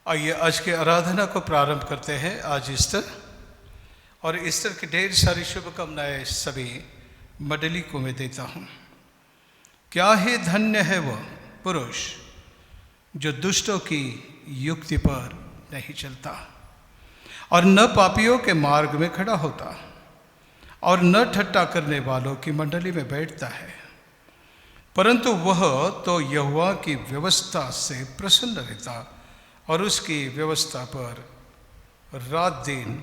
आइए आज की आराधना को प्रारंभ करते हैं। आज ईस्टर और ईस्टर की ढेर सारी शुभकामनाएं सभी मंडली को मैं देता हूँ। क्या ही धन्य है वह पुरुष जो दुष्टों की युक्ति पर नहीं चलता और न पापियों के मार्ग में खड़ा होता और न ठट्टा करने वालों की मंडली में बैठता है, परंतु वह तो यहोवा की व्यवस्था से प्रसन्न रहता और उसकी व्यवस्था पर रात दिन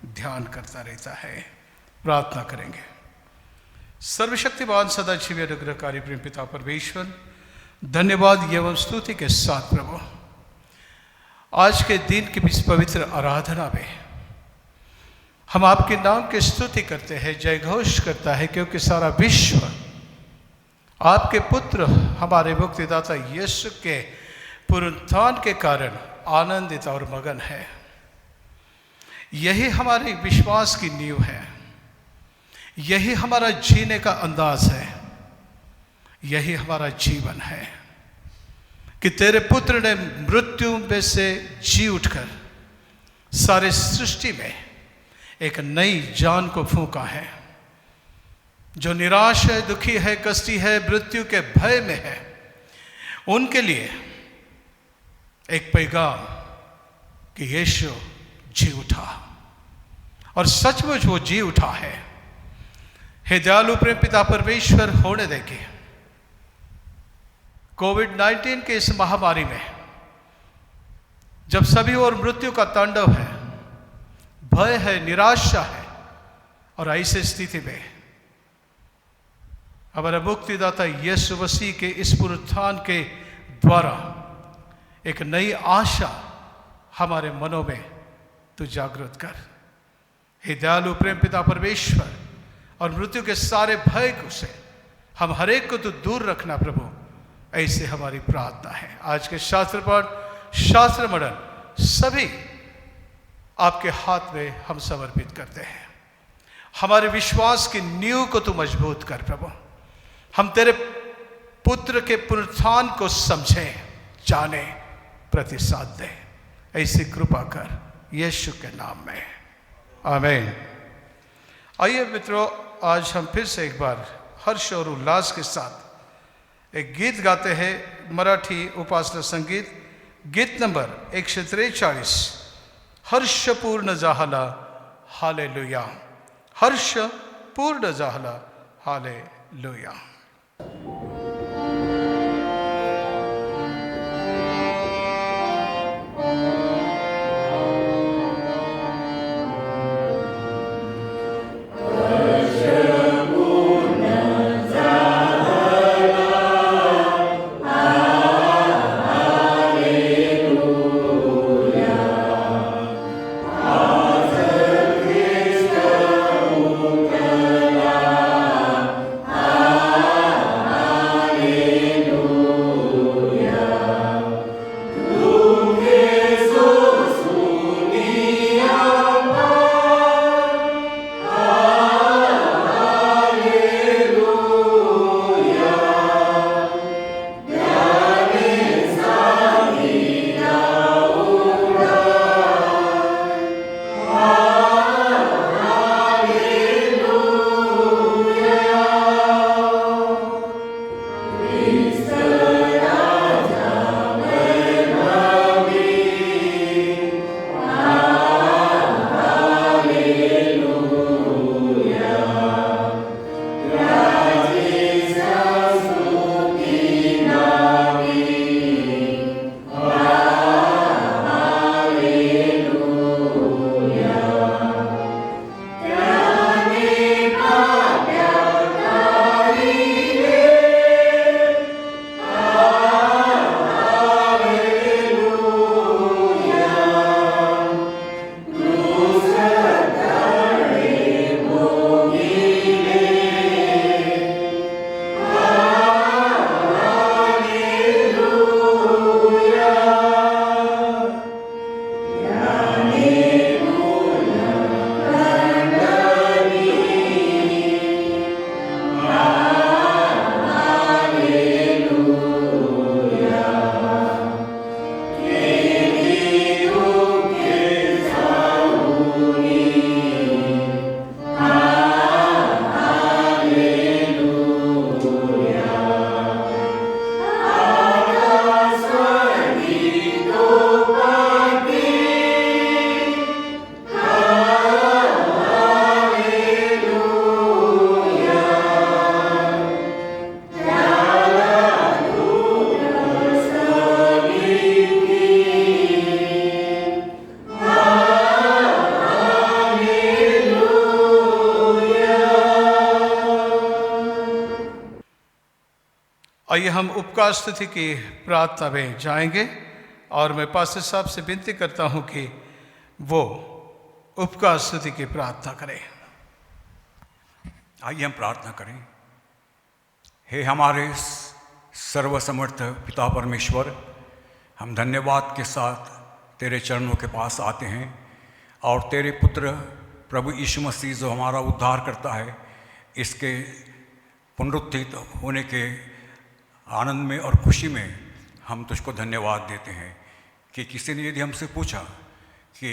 ध्यान करता रहता है। प्रार्थना करेंगे। सर्वशक्तिमान सदाशिव अनुग्रहकारी प्रेम पिता परमेश्वर, धन्यवाद एवं स्तुति के साथ प्रभु, आज के दिन की इस पवित्र आराधना में हम आपके नाम की स्तुति करते हैं, जय घोष करता है, क्योंकि सारा विश्व आपके पुत्र हमारे मुक्तिदाता यीशु के पुनरुत्थान के कारण आनंदित और मगन है। यही हमारे विश्वास की नींव है, यही हमारा जीने का अंदाज है, यही हमारा जीवन है कि तेरे पुत्र ने मृत्यु में से जी उठकर सारे सृष्टि में एक नई जान को फूंका है। जो निराश है, दुखी है, कष्टी है, मृत्यु के भय में है, उनके लिए एक पैगाम कि यीशु जी उठा और सचमुच वो जी उठा है। हे दयालु प्रेम पिता परमेश्वर, होने देंगे कोविड-19 के इस महामारी में जब सभी ओर मृत्यु का तांडव है, भय है, निराशा है, और ऐसी स्थिति में हमारा मुक्तिदाता यीशु मसीह के इस पुनरुत्थान के द्वारा एक नई आशा हमारे मनों में तू जागृत कर। हे दयालु प्रेम पिता परमेश्वर, और मृत्यु के सारे भय को से हम हरेक को तो दूर रखना प्रभु, ऐसे हमारी प्रार्थना है। आज के शास्त्र पाठ, शास्त्र मंडल सभी आपके हाथ में हम समर्पित करते हैं। हमारे विश्वास की नींव को तू मजबूत कर प्रभु। हम तेरे पुत्र के पुनरुत्थान को समझें, जाने, प्रतिसाद दे, ऐसी कृपा कर यीशु के नाम में, आमीन। आइए मित्रों, आज हम फिर से एक बार हर्ष और उल्लास के साथ एक गीत गाते हैं, मराठी उपासना संगीत, गीत नंबर 143, हर्षपूर्ण जाहला हालेलुया। हर्षपूर्ण जाहला हालेलुया। आइए हम उपकार स्तुति की प्रार्थना में जाएंगे और मैं पास्टर साहब से विनती करता हूं कि वो उपकार स्तुति की प्रार्थना करें। आइए हम प्रार्थना करें। हे हमारे सर्वसमर्थ पिता परमेश्वर, हम धन्यवाद के साथ तेरे चरणों के पास आते हैं और तेरे पुत्र प्रभु यीशु मसीह जो हमारा उद्धार करता है, इसके पुनरुत्थित होने के आनंद में और खुशी में हम तुझको धन्यवाद देते हैं कि किसी ने यदि हमसे पूछा कि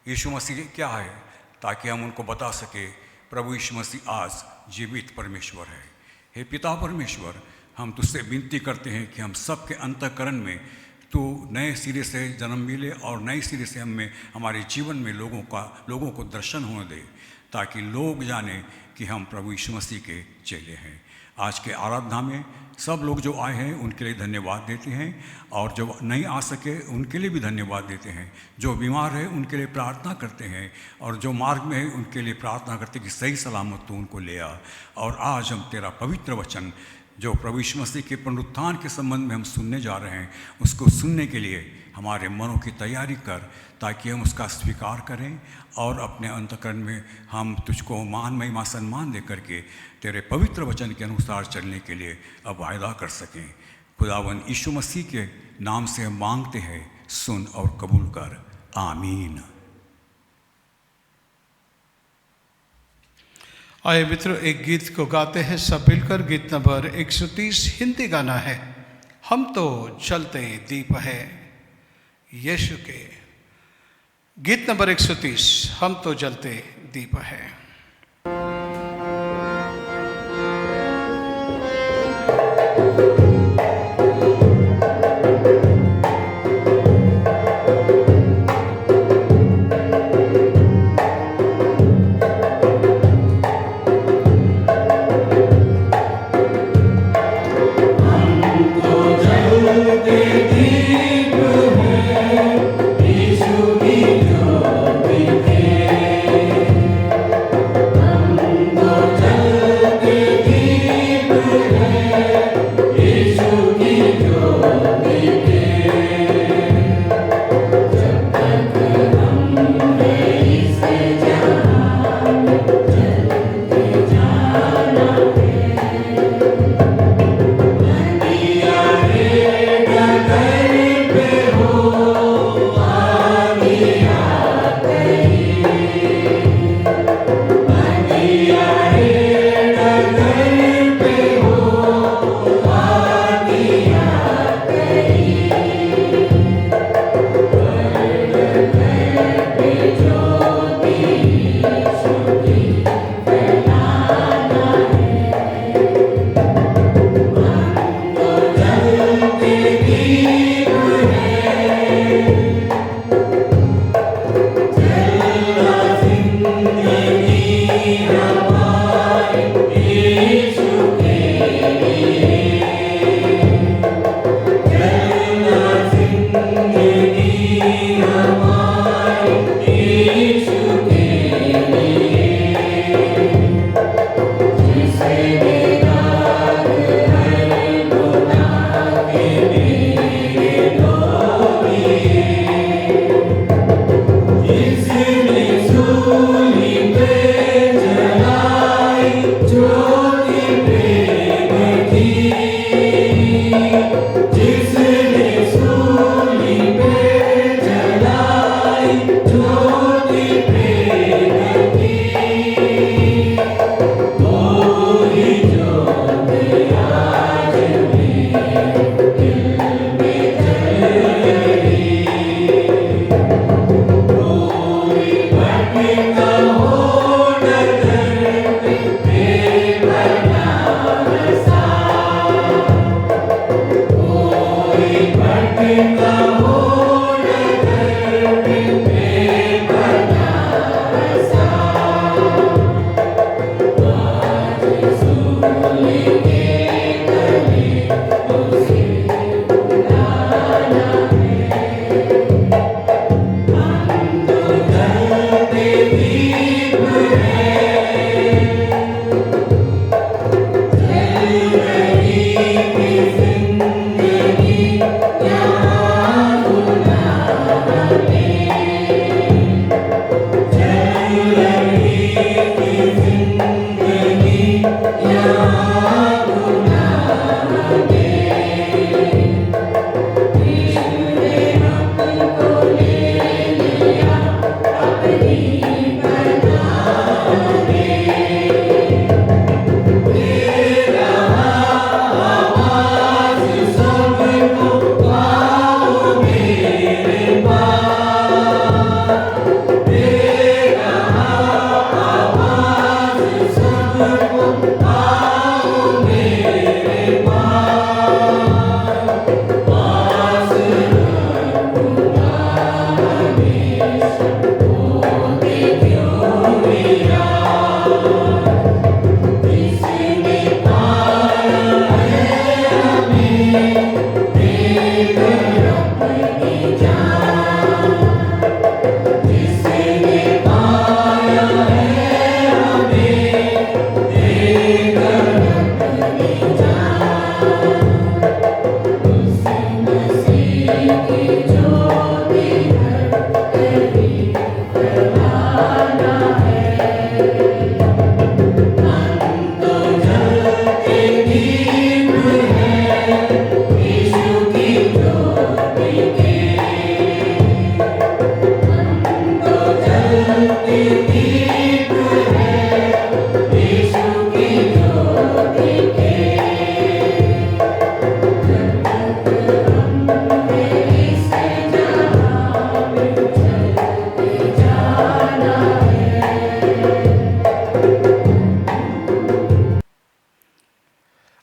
यीशु मसीह क्या है, ताकि हम उनको बता सके प्रभु यीशु मसीह आज जीवित परमेश्वर है। हे पिता परमेश्वर, हम तुझसे विनती करते हैं कि हम सबके अंतःकरण में तू नए सिरे से जन्म मिले और नए सिरे से हमारे जीवन में लोगों को दर्शन होने दे, ताकि लोग जाने कि हम प्रभु यीशु मसीह के चेले हैं। आज के आराधना में सब लोग जो आए हैं उनके लिए धन्यवाद देते हैं, और जो नहीं आ सके उनके लिए भी धन्यवाद देते हैं। जो बीमार है उनके लिए प्रार्थना करते हैं, और जो मार्ग में है उनके लिए प्रार्थना करते हैं कि सही सलामत तू उनको ले आ। और आज हम तेरा पवित्र वचन जो प्रभु यीशु मसीह के पुनरुत्थान के संबंध में हम सुनने जा रहे हैं, उसको सुनने के लिए हमारे मनों की तैयारी कर, ताकि हम उसका स्वीकार करें और अपने अंतःकरण में हम तुझको मान महिमा सम्मान दे करके तेरे पवित्र वचन के अनुसार चलने के लिए अब वायदा कर सकें। खुदावन यीशु मसीह के नाम से हम मांगते हैं, सुन और कबूल कर। आमीन। आए मित्रों, एक गीत को गाते हैं सब मिलकर। गीत नंबर 130 हिंदी गाना है, हम तो चलते दीप है यीशु के। गीत नंबर 130, हम तो जलते दीप है। Amen.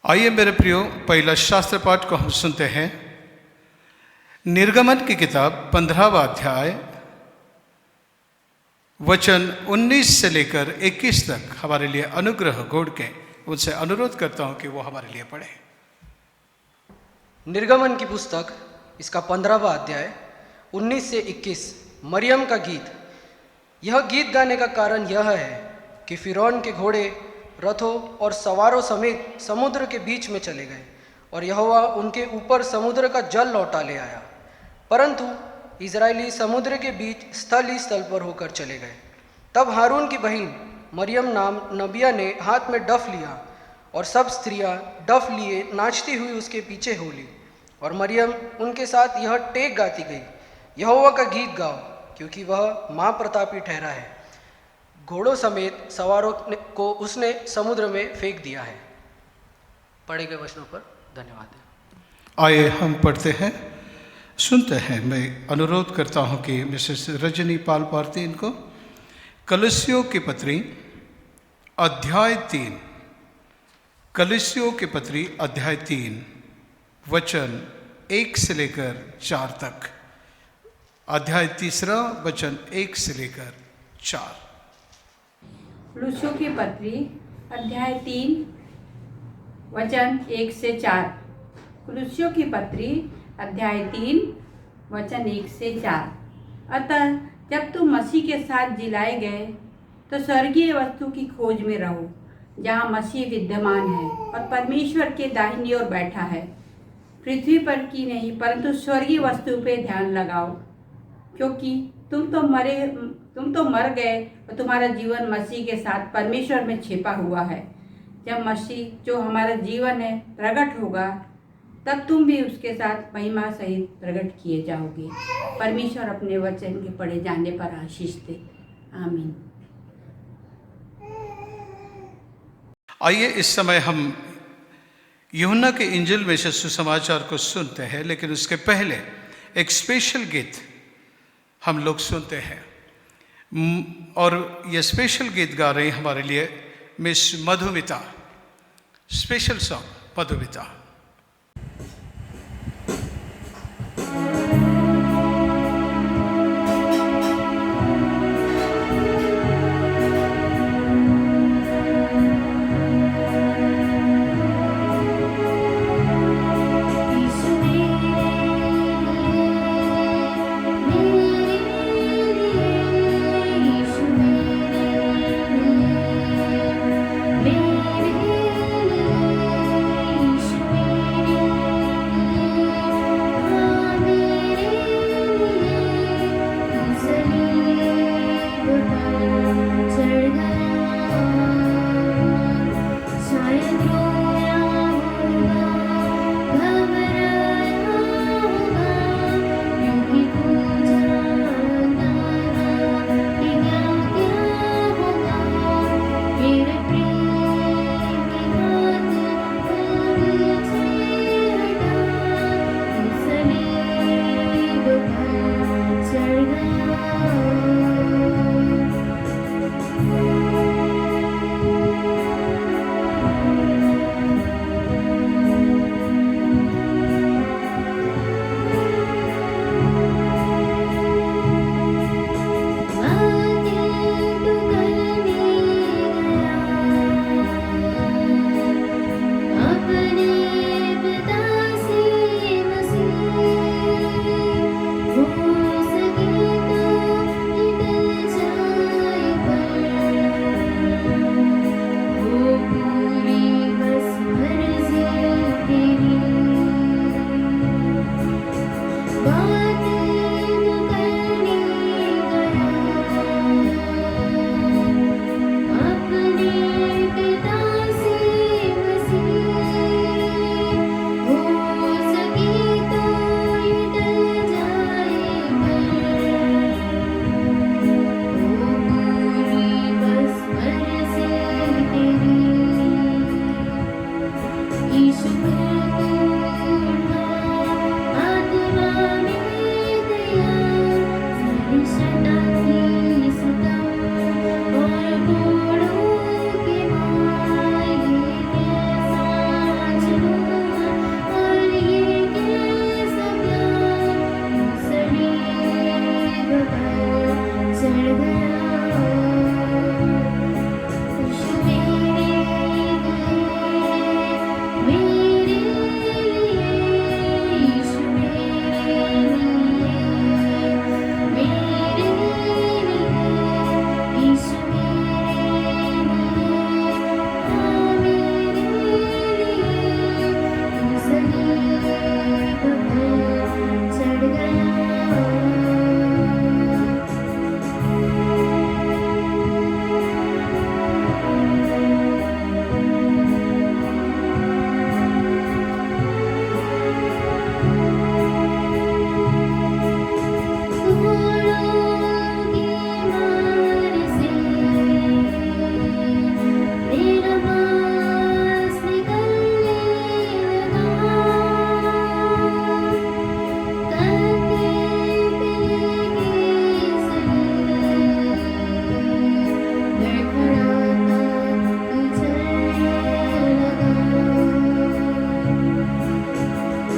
आइए मेरे प्रियो, पहला शास्त्र पाठ को हम सुनते हैं। निर्गमन की किताब 15वां अध्याय वचन 19 से लेकर 21 तक हमारे लिए अनुग्रह गोड़ के उनसे अनुरोध करता हूं कि वो हमारे लिए पढ़े। निर्गमन की पुस्तक इसका 15वां अध्याय 19 से 21 मरियम का गीत। यह गीत गाने का कारण यह है कि फिरौन के घोड़े, रथों और सवारों समेत समुद्र के बीच में चले गए और यहोवा उनके ऊपर समुद्र का जल लौटा ले आया, परंतु इजरायली समुद्र के बीच स्थल ही स्थल पर होकर चले गए। तब हारून की बहन मरियम नाम नबिया ने हाथ में डफ लिया और सब स्त्रियां डफ लिए नाचती हुई उसके पीछे हो ली और मरियम उनके साथ यह टेक गाती गई, यहोवा का गीत गाओ क्योंकि वह माँ प्रतापी ठहरा है, घोड़ों समेत सवारों को उसने समुद्र में फेंक दिया है। पढ़े गए वचनों पर धन्यवाद। आइए हम पढ़ते हैं, सुनते हैं। मैं अनुरोध करता हूं कि मिसेस रजनी पाल पारती इनको कलसियों की पत्री अध्याय 3, कलसियों की पत्री अध्याय 3 वचन 1 से लेकर 4 तक। अध्याय 3 वचन 1 से लेकर 4। कलसियों की पत्री अध्याय 3 वचन 1 से 4। कलसियों की पत्री अध्याय 3 वचन 1 से 4। अतः जब तुम मसीह के साथ जिलाए गए तो स्वर्गीय वस्तु की खोज में रहो जहाँ मसीह विद्यमान है और परमेश्वर के दाहिनी ओर बैठा है। पृथ्वी पर की नहीं परंतु स्वर्गीय वस्तु पे ध्यान लगाओ, क्योंकि तुम तो मर गए और तुम्हारा जीवन मसीह के साथ परमेश्वर में छिपा हुआ है। जब मसीह जो हमारा जीवन है प्रकट होगा तब तुम भी उसके साथ महिमा सहित प्रकट किए जाओगे। परमेश्वर अपने वचन के पढ़े जाने पर आशीष दे। आमीन। आइए इस समय हम यूहन्ना के इंजिल में से सुसमाचार को सुनते हैं, लेकिन उसके पहले एक स्पेशल गीत हम लोग सुनते हैं और ये स्पेशल गीत गा रही हैं हमारे लिए miss Madhumita. Special song Madhumita. मेरे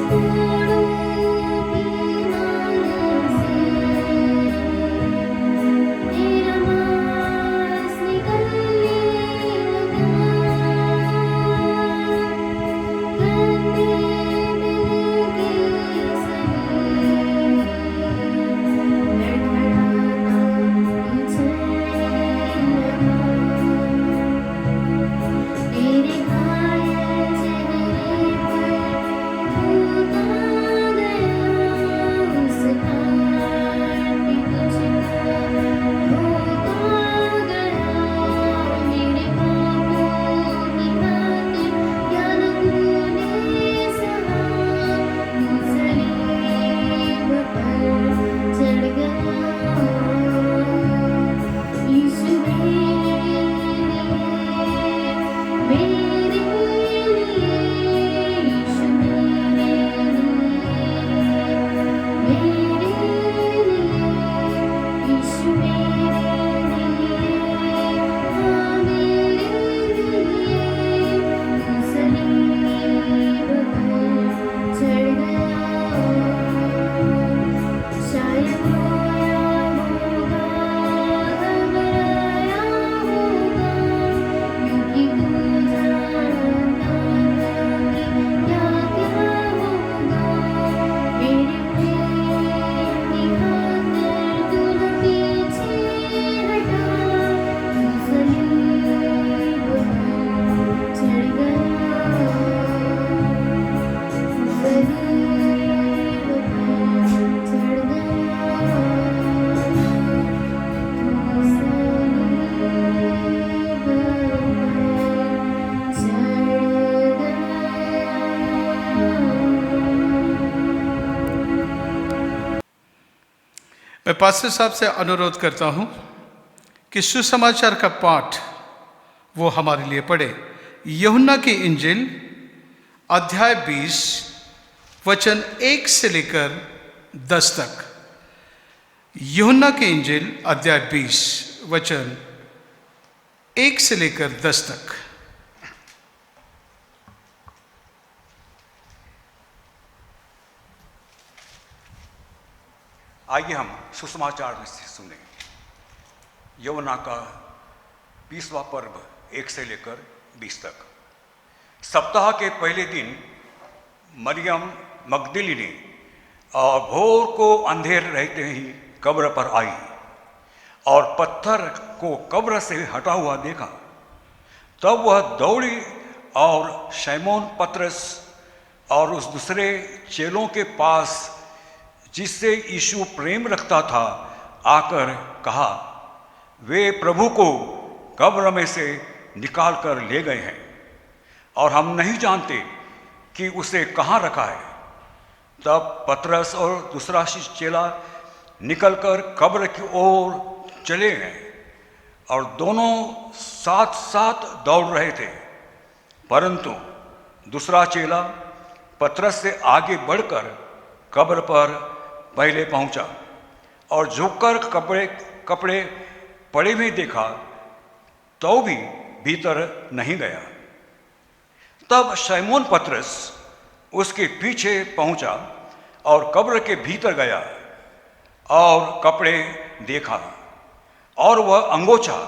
मैं पास्टर साहब से अनुरोध करता हूं कि सुसमाचार का पाठ वो हमारे लिए पढ़े। यूहन्ना की इंजिल अध्याय 20 वचन 1 से लेकर 10 तक। यूहन्ना की इंजिल अध्याय 20 वचन 1 से लेकर 10 तक। आइए हम सुसमाचार में से सुने। यूहन्ना का 20वां पर्व 1 से लेकर 20 तक। सप्ताह के पहले दिन मरियम मगदलिनी और भोर को अंधेर रहते ही कब्र पर आई और पत्थर को कब्र से हटा हुआ देखा। तब वह दौड़ी और शैमोन पतरस और उस दूसरे चेलों के पास जिससे यीशु प्रेम रखता था आकर कहा, वे प्रभु को कब्र में से निकाल कर ले गए हैं और हम नहीं जानते कि उसे कहाँ रखा है। तब पतरस और दूसरा चेला निकलकर कब्र की ओर चले गए और दोनों साथ साथ दौड़ रहे थे, परंतु दूसरा चेला पतरस से आगे बढ़कर कब्र पर पहले पहुंचा और झुककर कपड़े पड़े हुए देखा, तो भी भीतर नहीं गया। तब शैमोन पतरस उसके पीछे पहुंचा और कब्र के भीतर गया और कपड़े देखा, और वह अंगोछा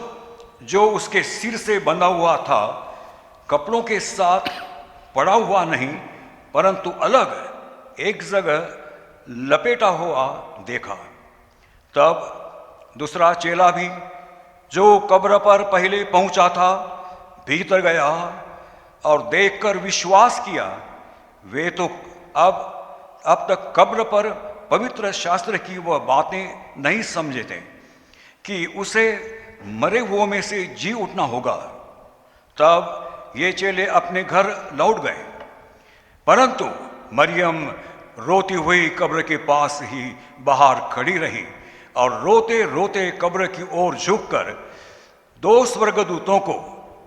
जो उसके सिर से बंधा हुआ था कपड़ों के साथ पड़ा हुआ नहीं, परंतु अलग एक जगह लपेटा हुआ देखा। तब दूसरा चेला भी जो कब्र पर पहले पहुंचा था भीतर गया और देखकर विश्वास किया। वे तो अब तक कब्र पर पवित्र शास्त्र की वह बातें नहीं समझे थे कि उसे मरे हुओं में से जी उठना होगा। तब ये चेले अपने घर लौट गए, परंतु मरियम रोती हुई कब्र के पास ही बाहर खड़ी रही और रोते रोते कब्र की ओर झुककर 2 स्वर्गदूतों को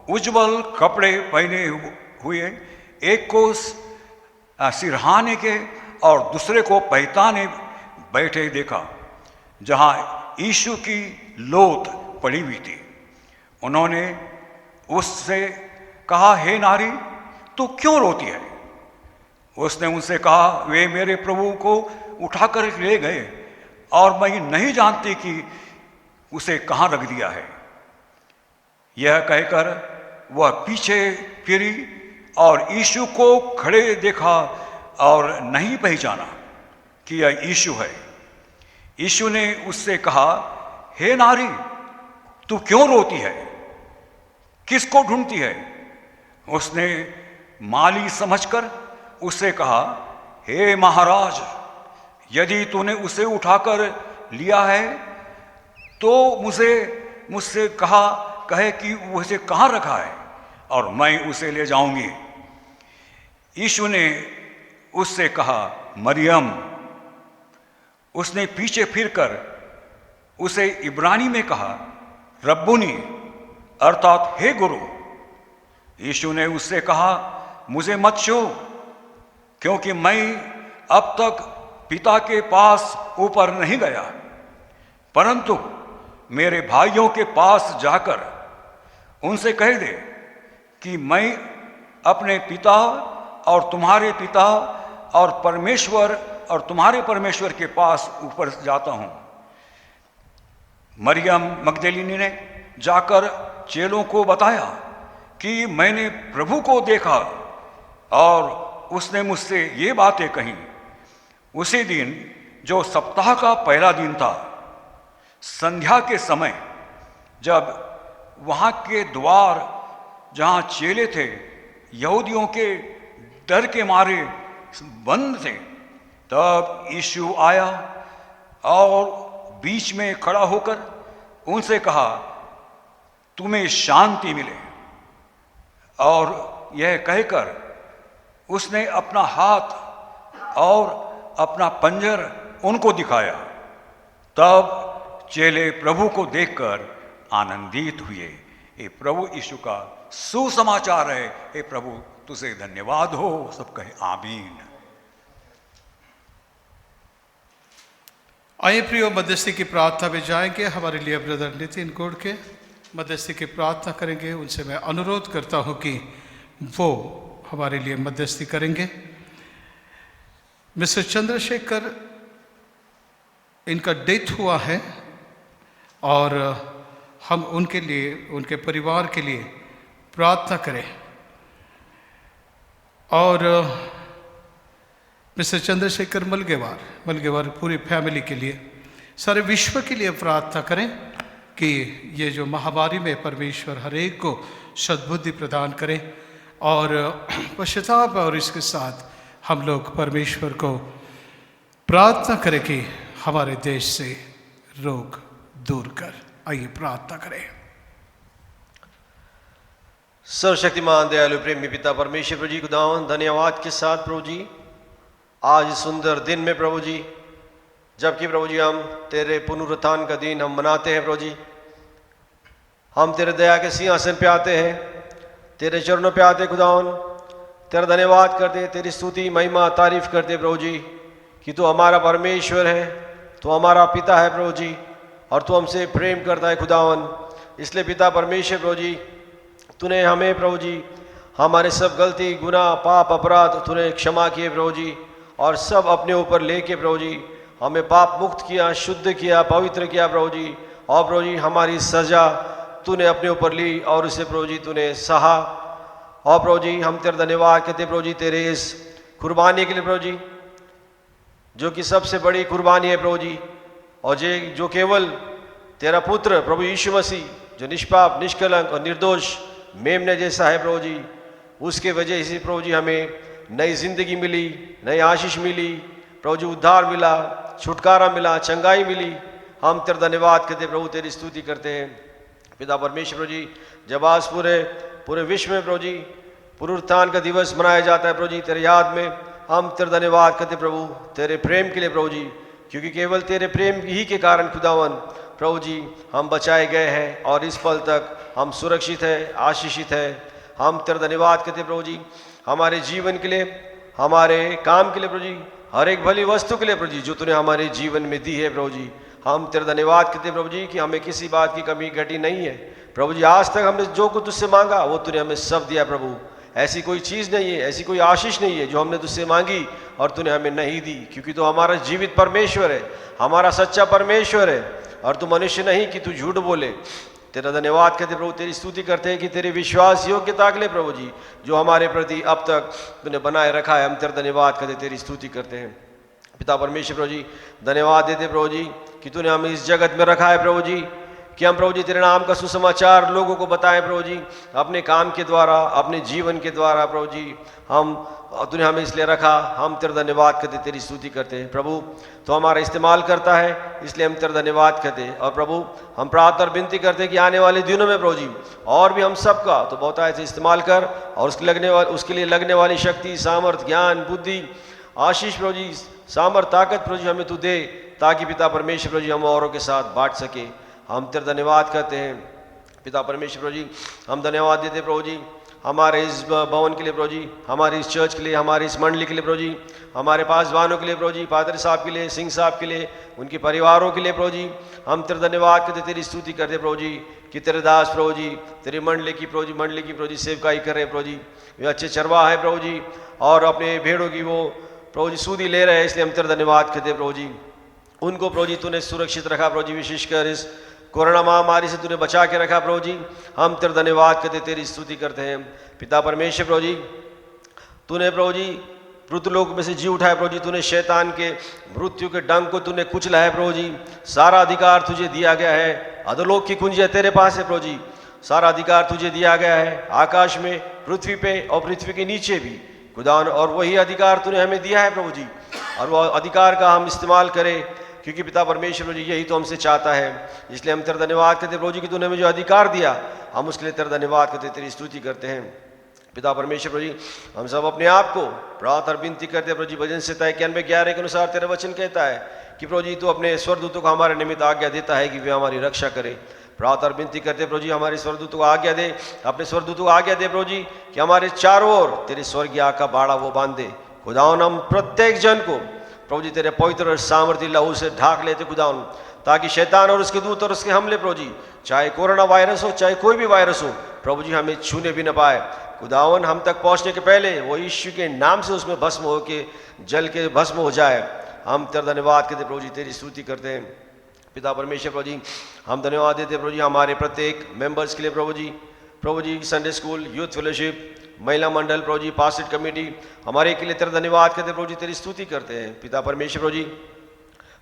उज्जवल कपड़े पहने हुए, एक को सिरहाने के और दूसरे को पहचाने बैठे देखा, जहां यीशु की लोथ पड़ी हुई थी। उन्होंने उससे कहा, हे नारी, तू क्यों रोती है? उसने उनसे कहा, वे मेरे प्रभु को उठाकर ले गए और मैं नहीं जानती कि उसे कहाँ रख दिया है। यह कहकर वह पीछे फिरी और यीशु को खड़े देखा और नहीं पहचाना कि यह यीशु है। यीशु ने उससे कहा, हे नारी, तू क्यों रोती है? किसको ढूंढती है? उसने माली समझकर उससे कहा, हे महाराज, यदि तूने उसे उठाकर लिया है तो मुझसे कहे कि उसे कहाँ रखा है और मैं उसे ले जाऊंगी। यीशु ने उससे कहा, मरियम। उसने पीछे फिरकर उसे इब्रानी में कहा, रब्बुनी, अर्थात हे गुरु। यीशु ने उससे कहा, मुझे मत छू, क्योंकि मैं अब तक पिता के पास ऊपर नहीं गया, परंतु मेरे भाइयों के पास जाकर उनसे कह दे कि मैं अपने पिता और तुम्हारे पिता और परमेश्वर और तुम्हारे परमेश्वर के पास ऊपर जाता हूं। मरियम मगदलीनी ने जाकर चेलों को बताया कि मैंने प्रभु को देखा और उसने मुझसे ये बातें कहीं। उसी दिन, जो सप्ताह का पहला दिन था, संध्या के समय, जब वहाँ के द्वार जहाँ चेले थे यहूदियों के डर के मारे बंद थे, तब यीशु आया और बीच में खड़ा होकर उनसे कहा, तुम्हें शांति मिले। और यह कहकर उसने अपना हाथ और अपना पंजर उनको दिखाया। तब चेले प्रभु को देखकर आनंदित हुए। ये प्रभु यीशु का सुसमाचार है। हे प्रभु, तुझे धन्यवाद हो। सब कहे आमीन। आइए प्रियो, मध्यस्थी की प्रार्थना में जाएंगे। हमारे लिए ब्रदर नितिन गोड़ के मध्यस्थी की प्रार्थना करेंगे। उनसे मैं अनुरोध करता हूं कि वो हमारे लिए मध्यस्थी करेंगे। मिस्टर चंद्रशेखर, इनका डेथ हुआ है और हम उनके लिए, उनके परिवार के लिए प्रार्थना करें। और मिस्टर चंद्रशेखर मलगेवार पूरी फैमिली के लिए, सारे विश्व के लिए प्रार्थना करें कि ये जो महामारी में परमेश्वर हर एक को सद्बुद्धि प्रदान करें और पश्चाताप, और इसके साथ हम लोग परमेश्वर को प्रार्थना करें कि हमारे देश से रोग दूर कर। आइए प्रार्थना करें। सर्वशक्तिमान दयालु प्रेमी पिता परमेश्वर प्रभु जी, खुदावन धन्यवाद के साथ प्रभु जी, आज सुंदर दिन में प्रभु जी, जबकि प्रभु जी हम तेरे पुनरुत्थान का दिन हम मनाते हैं प्रभु जी, हम तेरे दया के सिंहासन पे आते हैं, तेरे चरणों पे आते खुदावन, तेरा धन्यवाद करते, तेरी स्तुति महिमा तारीफ करते प्रभु जी कि तू हमारा परमेश्वर है, तू हमारा पिता है प्रभु जी, और तू हमसे प्रेम करता है खुदावन। इसलिए पिता परमेश्वर प्रभु जी, तूने हमें प्रभु जी हमारे सब गलती गुनाह पाप अपराध तूने क्षमा किए प्रभु जी, और सब अपने ऊपर लेके प्रभु जी हमें पाप मुक्त किया, शुद्ध किया, पवित्र किया प्रभु जी। और प्रभु जी हमारी सजा तूने अपने ऊपर ली और उसे प्रभु जी तूने सहा। और प्रभु जी हम तेरा धन्यवाद कहते प्रभु जी तेरे इस कुर्बानी के लिए प्रभु जी, जो कि सबसे बड़ी कुर्बानी है प्रभु जी, और जो केवल तेरा पुत्र प्रभु यीशु मसीह, जो निष्पाप निष्कलंक और निर्दोष मेमने जैसा है प्रभु जी, उसके वजह से प्रभु जी हमें नई जिंदगी मिली, नई आशीष मिली प्रभु जी, उद्धार मिला, छुटकारा मिला, चंगाई मिली। हम तेरा धन्यवाद करते प्रभु, तेरी स्तुति करते हैं पिता परमेश्वर प्रभु जी। जब आज पूरे विश्व में प्रभु जी पुनरुत्थान का दिवस मनाया जाता है प्रभु जी, तेरे याद में हम तेरा धन्यवाद करते प्रभु, तेरे प्रेम के लिए प्रभु जी, क्योंकि केवल तेरे प्रेम ही के कारण खुदावन प्रभु जी हम बचाए गए हैं और इस पल तक हम सुरक्षित है, आशीषित है। हम तेरा धन्यवाद करते प्रभु जी, हमारे जीवन के लिए, हमारे काम के लिए प्रभु जी, हर एक भली वस्तु के लिए प्रभु जी जो तूने हमारे जीवन में दी है प्रभु जी। हम तेरा धन्यवाद करते प्रभु जी कि हमें किसी बात की कमी घटी नहीं है प्रभु जी। आज तक हमने जो कुछ तुझसे मांगा वो तूने हमें सब दिया प्रभु। ऐसी कोई चीज़ नहीं है, ऐसी कोई आशीष नहीं है जो हमने तुझसे मांगी और तूने हमें नहीं दी, क्योंकि तू हमारा जीवित परमेश्वर है, हमारा सच्चा परमेश्वर है और तू मनुष्य नहीं कि तू झूठ बोले। तेरा धन्यवाद करते प्रभु, तेरी स्तुति करते हैं कि तेरे विश्वास योग्यता के लिए प्रभु जी जो हमारे प्रति अब तक तूने बनाए रखा है, हम तेरा धन्यवाद करते, तेरी स्तुति करते हैं। पिता परमेश्वर प्रभु जी धन्यवाद देते प्रभु जी कि तूने हमें इस जगत में रखा है प्रभु जी, कि हम प्रभु जी तेरे नाम का सुसमाचार लोगों को बताएं प्रभु जी, अपने काम के द्वारा, अपने जीवन के द्वारा प्रभु जी। तूने हमें इसलिए रखा, हम तेरा धन्यवाद करते, तेरी स्तुति करते हैं प्रभु। तो हमारा इस्तेमाल करता है, इसलिए हम तेरा धन्यवाद करते हैं। और प्रभु हम प्रार्थना और विनती करते हैं कि आने वाले दिनों में प्रभु जी और भी हम सबका तो बहुत ऐसे इस्तेमाल कर, और उसके लिए लगने वाली शक्ति, सामर्थ, ज्ञान, बुद्धि, आशीष प्रभु जी, सामर्थ, ताकत प्रभु जी हमें तू दे, ताकि पिता परमेश्वर प्रभु जी हम औरों के साथ बांट सके। हम तेरा धन्यवाद करते हैं पिता परमेश्वर प्रभु जी। हम धन्यवाद देते प्रभु जी हमारे इस भवन के लिए प्रभु जी, हमारी इस चर्च के लिए, हमारी इस मंडली के लिए प्रभु जी, हमारे पासवानों के लिए प्रभु जी, पादरी साहब के लिए, सिंह साहब के लिए, उनके परिवारों के लिए प्रभु जी। हम तेरा धन्यवाद करते, तेरी स्तुति करते प्रभु जी कि तेरे दास प्रभु जी तेरी मंडली की प्रभु जी सेवकाई कर रहे हैं प्रभु जी। वे अच्छे चरवाह है प्रभु जी और अपने भेड़ों की वो प्रभु जी सूदी ले रहे हैं, इसलिए हम तेरा धन्यवाद करते प्रभु जी। उनको प्रभु जी तूने सुरक्षित रखा प्रभु जी, विशेषकर इस कोरोना महामारी से तूने बचा के रखा प्रभु जी। हम तेरा धन्यवाद करते, तेरी स्तुति करते हैं पिता परमेश्वर प्रभु जी। तूने प्रभु जी मृतलोक में से जी उठाया प्रभु जी, तूने शैतान के मृत्यु के डंक को तूने कुचला है प्रभु जी। सारा अधिकार तुझे दिया गया है, अधोलोक की कुंजियां तेरे पास है प्रभु जी। सारा अधिकार तुझे दिया गया है आकाश में, पृथ्वी पे और पृथ्वी के नीचे भी खुदावन, और वही अधिकार तूने हमें दिया है प्रभु जी, और वह अधिकार का हम इस्तेमाल करें, क्योंकि पिता परमेश्वर प्रभु जी यही तो हमसे चाहता है। इसलिए हम तेरा धन्यवाद करते प्रभु जी कि तूने हमें जो अधिकार दिया, हम उसके लिए तेरा धन्यवाद करते, तेरी स्तुति करते हैं पिता परमेश्वर प्रभु जी। हम सब अपने आप को प्रार्थना और विनती करते हैं प्रभु जी। भजन संहिता 91:11 के अनुसार तेरा वचन कहता है कि प्रभु जी तू अपने स्वर्गदूतों को हमारे निमित्त आज्ञा देता है कि वे हमारी रक्षा करे। प्रार्थना और विनती करते प्रभु जी हमारे स्वर्गदूतों को आज्ञा दे, अपने स्वर्गदूतों को आज्ञा दे प्रभु जी कि हमारे चारों ओर तेरे स्वर्गीय आग का बाड़ा वो बांध दे। खुदावन हम प्रत्येक जन को प्रभु जी तेरे पवित्र और सामर्थ्य लहू से ढाक लेते खुदावन, ताकि शैतान और उसके दूत और उसके हमले प्रभु जी, चाहे कोरोना वायरस हो चाहे कोई भी वायरस हो प्रभु जी, हमें छूने भी न पाए। खुदावन हम तक पहुंचने के पहले वो यीशु के नाम से उसमें भस्म हो के जल के भस्म हो जाए। हम तेरा धन्यवाद करते प्रभु जी, तेरी स्तुति करते हैं पिता परमेश्वर प्रभु जी। हम धन्यवाद देते प्रभु जी हमारे प्रत्येक मेंबर्स के लिए प्रभु जी संडे स्कूल, यूथ फेलोशिप, महिला मंडल प्रभु जी, पास्टर कमेटी, हमारे के लिए तेरा धन्यवाद करते प्रभु जी, तेरी स्तुति करते हैं पिता परमेश्वर प्रभु जी।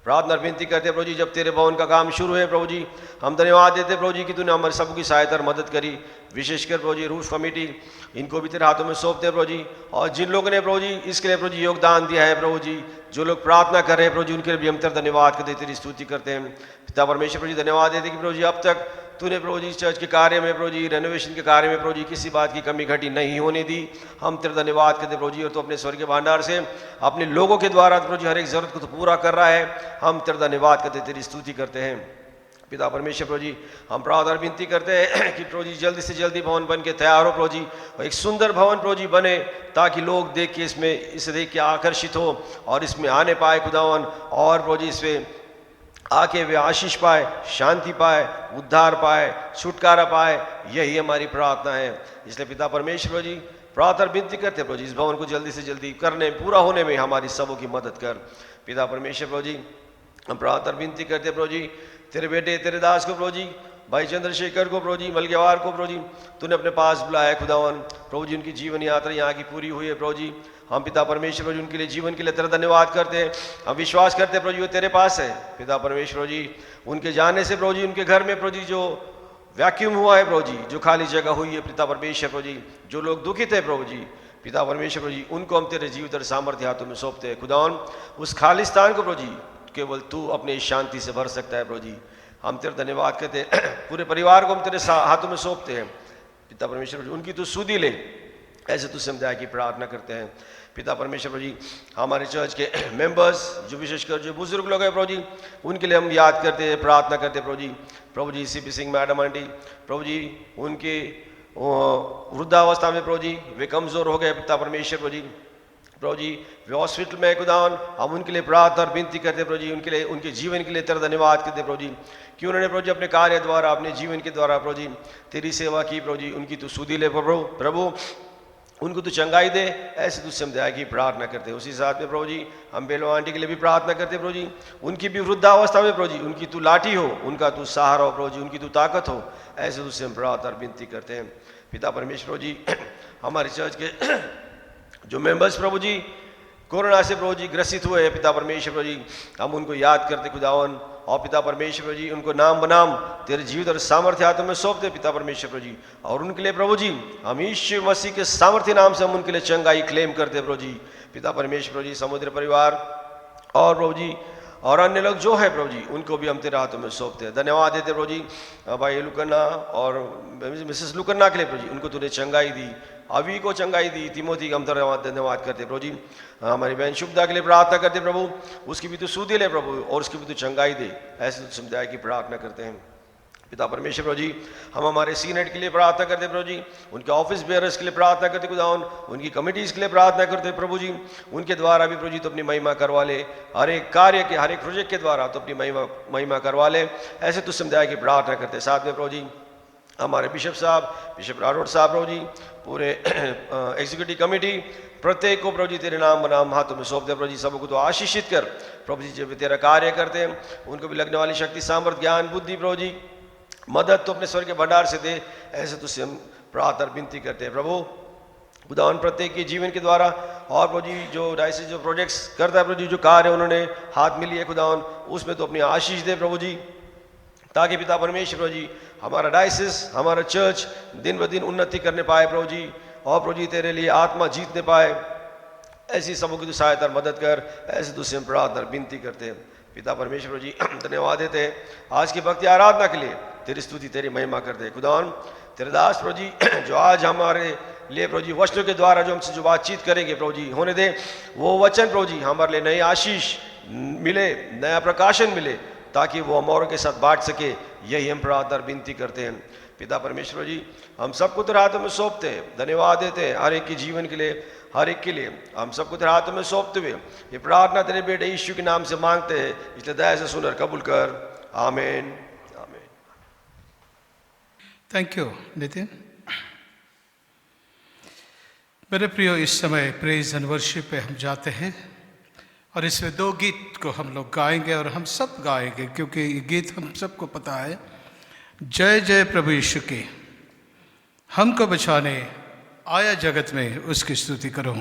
प्रार्थना विनती करते प्रभु जी जब तेरे भवन का काम शुरू है प्रभु जी, हम धन्यवाद देते प्रभु जी कि तूने हमारे सबकी सहायता और मदद करी। विशेषकर प्रभु जी रूफ कमेटी, इनको भी तेरे हाथों में सौंपते प्रभु जी, और जिन लोगों ने प्रभु जी इसके लिए प्रभु जी योगदान दिया है प्रभु जी, जो लोग प्रार्थना कर रहे हैं प्रभु जी, उनके लिए भी हम तेरा धन्यवाद करते, तेरी स्तुति करते हैं पिता परमेश्वर प्रभु जी। धन्यवाद देते कि प्रभु जी अब तक तूने प्रभु जी चर्च के कार्य में प्रभु जी, रेनोवेशन के कार्य में प्रभु जी किसी बात की कमी घटी नहीं होने दी। हम तेरा धन्यवाद करते प्रभु जी, और तो अपने स्वर्गीय भंडार से अपने लोगों के द्वारा प्रभु जी हर एक जरूरत को तो पूरा कर रहा है। हम तेरा धन्यवाद करते, तेरी स्तुति करते हैं पिता परमेश्वर प्रभु जी। हम प्रार्थना विनती करते हैं कि प्रभु जी जल्दी से जल्दी भवन बन के तैयार हो प्रभु जी, और एक सुंदर भवन प्रभु जी बने, ताकि लोग देख के इसे देख के आकर्षित हो और इसमें आने पाए खुदावन, और प्रभु जी इसमें आके वे आशीष पाए, शांति पाए, उद्धार पाए, छुटकारा पाए। यही हमारी प्रार्थना है। इसलिए पिता परमेश्वर प्रभु जी प्रार्थना विनती करते प्रभु जी इस भवन को जल्दी से जल्दी करने, पूरा होने में हमारी सबों की मदद कर पिता परमेश्वर प्रभु जी। हम प्रार्थना विनती करते प्रभु जी तेरे बेटे तेरे दास को प्रभु जी, भाई चंद्रशेखर को प्रभु जी, मलगेवार को प्रभु जी, तूने अपने पास बुलाया खुदावन प्रभु जी। उनकी जीवन यात्रा यहाँ की पूरी हुई है प्रभु जी। हम पिता परमेश्वर प्रभु जी उनके लिए जीवन के लिए तेरा धन्यवाद करते हैं। हम विश्वास करते प्रभु जी वो तेरे पास है पिता परमेश्वर प्रभु जी। उनके जाने से प्रभु जी उनके घर में प्रभु जी जो वैक्यूम हुआ है प्रभु जी, जो खाली जगह हुई है पिता परमेश्वर प्रभु जी, जो लोग दुखित है प्रभु जी पिता परमेश्वर प्रभु जी, उनको हम तेरे जीवित और सामर्थ्य हाथों में सौंपते हैं खुदावन। उस खाली स्थान को प्रभु जी केवल तू अपनी शांति से भर सकता है प्रभु जी। हम तेरा धन्यवाद करते हैं। पूरे परिवार को हम तेरे हाथों में सौंपते हैं पिता परमेश्वर जी। उनकी तू सुधी ले, ऐसे तू समुदाय की प्रार्थना करते हैं पिता परमेश्वर जी। हमारे चर्च के मेंबर्स जो विशेषकर जो बुजुर्ग लोग हैं प्रभु जी, उनके लिए हम याद करते हैं, प्रार्थना करते हैं प्रभु जी। CP सिंह मैडम आंटी प्रभु जी, उनके वृद्धावस्था में प्रभु जी वे कमज़ोर हो गए पिता परमेश्वर प्रभु जी वे हॉस्पिटल में खुदावन, हम उनके लिए प्रार्थना और विनती करते प्रभु जी, उनके लिए उनके जीवन के लिए तेरा धन्यवाद करते प्रभु जी कि उन्होंने प्रभु जी अपने कार्य द्वारा, अपने जीवन के द्वारा प्रभु जी तेरी सेवा की प्रभु जी। उनकी तो सुधी ले प्रभु। उनको तो चंगाई दे, ऐसे तुझसे हम दया की प्रार्थना करते हैं। उसी साथ में प्रभु जी हम बेलो आंटी के लिए भी प्रार्थना करते हैं प्रभु जी, उनकी भी वृद्धावस्था में प्रभु जी उनकी तू लाठी हो, उनका तू सहारा हो प्रभु जी, उनकी तू ताकत हो, ऐसे तुझसे हम प्रार्थना और विनती करते हैं। पिता परमेश्वर प्रभु जी हमारे चर्च के जो मेंबर्स प्रभु जी कोरोना से प्रभु जी ग्रसित हुए हैं, पिता परमेश्वर प्रभु जी हम उनको याद करते खुदावन, और पिता परमेश्वर प्रभु जी उनको नाम बनाम तेरे जीवित और सामर्थ्य हाथों में सौंपते पिता परमेश्वर प्रभु जी, और उनके लिए प्रभु जी हम यीशु मसीह के सामर्थ्य नाम से हम उनके लिए चंगाई क्लेम करते प्रभु जी। पिता परमेश्वर प्रभु जी समुद्र परिवार और प्रभु जी और अन्य लोग जो है प्रभु जी उनको भी हम तेरे हाथों में सौंपते हैं। धन्यवाद देते प्रभु जी भाई लुकन्ना और मिसेस लुकन्ना के लिए प्रभु जी, उनको तूने चंगाई दी, अभी को चंगाई दी, तिमोथी का हम धन्यवाद करते प्रभु जी। हमारी बहन शुभदा के लिए प्रार्थना करते प्रभु, उसकी भी तो सुधि ले प्रभु और उसकी भी तो चंगाई दे, ऐसे समुदाय की प्रार्थना करते हैं। पिता परमेश्वर प्रभु जी हम हमारे सीनेट के लिए प्रार्थना करते प्रभु जी, उनके ऑफिस बेयरर्स के लिए प्रार्थना करते खुदावन, उनकी कमिटीज़ के लिए प्रार्थना करते प्रभु जी, उनके द्वारा भी प्रभु जी तो अपनी महिमा करवा ले, हर एक कार्य के हर एक प्रोजेक्ट के द्वारा तो अपनी महिमा करवा ले, ऐसे तो समुदाय की प्रार्थना करते। साथ में प्रभु जी हमारे बिशप साहब, बिशप राठौड़ साहब प्रभु जी, पूरे एग्जीक्यूटिव कमेटी प्रत्येक को प्रभु जी तेरे नाम बनाम हाथों में सौंप दे प्रभु जी, सबको तो आशीषित कर प्रभु जी, जब तेरा कार्य करते हैं उनको भी लगने वाली शक्ति सामर्थ ज्ञान बुद्धि प्रभु जी मदद तो अपने स्वर्ग के भंडार से दे, ऐसे तुझसे हम प्रार्थना विनती करते हैं प्रभु। खुदावन प्रत्येक के जीवन के द्वारा और प्रभु जी जो डायसिस जो प्रोजेक्ट्स करता है प्रभु जी, जो कार्य उन्होंने हाथ में लिए खुदावन उसमें तो अपनी आशीष दे प्रभु जी, ताकि पिता परमेश्वर प्रभु जी हमारा डायसिस हमारा चर्च दिन ब दिन उन्नति करने पाए प्रभु जी, और प्रभु जी तेरे लिए आत्मा जीतने पाए, ऐसी सबों की तो सहायता मदद कर, ऐसे तुझसे हम प्रार्थना विनती करते हैं। पिता परमेश्वर जी धन्यवाद देते हैं आज की भक्ति आराधना के लिए, तेरी स्तुति तेरी महिमा करते हैं खुदावन। तेरे दास प्रभु जी जो आज हमारे लिए प्रभु जी वचनों के द्वारा जो हमसे जो बातचीत करेंगे प्रभु जी, होने दे वो वचन प्रभु जी हमारे लिए नई आशीष मिले, नया प्रकाशन मिले, ताकि वो हम औरों के साथ बांट सके, यही हम प्रार्थना विनती करते हैं। पिता परमेश्वर जी हम सबको तेरे हाथों में सौंपते हैं, धन्यवाद देते हैं हर एक के जीवन के लिए, हर एक के लिए हम सबको तेरे हाथों में सौंपते हुए ये प्रार्थना तेरे बेटे यीशु के नाम से मांगते हैं, इसलिए दया से सुनकर कबूल कर, आमीन आमीन। Thank you Nitin. मेरे प्रियो इस समय प्रेज एंड वर्शिप पे हम जाते हैं और इसमें दो गीत को हम लोग गाएंगे और हम सब गाएंगे, क्योंकि ये गीत हम सबको पता है, जय जय प्रभु यीशु की, हमको बचाने आया जगत में उसकी स्तुति करो।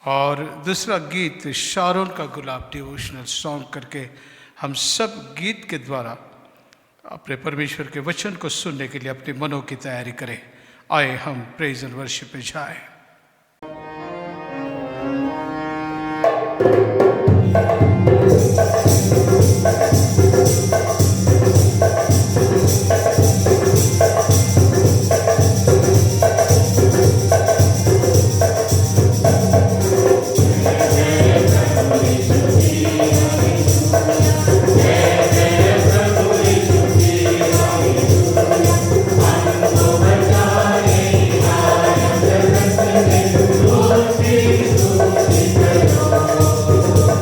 और दूसरा गीत शारोन का गुलाब डिवोशनल सॉन्ग करके हम सब गीत के द्वारा अपने परमेश्वर के वचन को सुनने के लिए अपने मनों की तैयारी करें। आए हम प्रेज एंड वर्शिप पे जाएं। Oh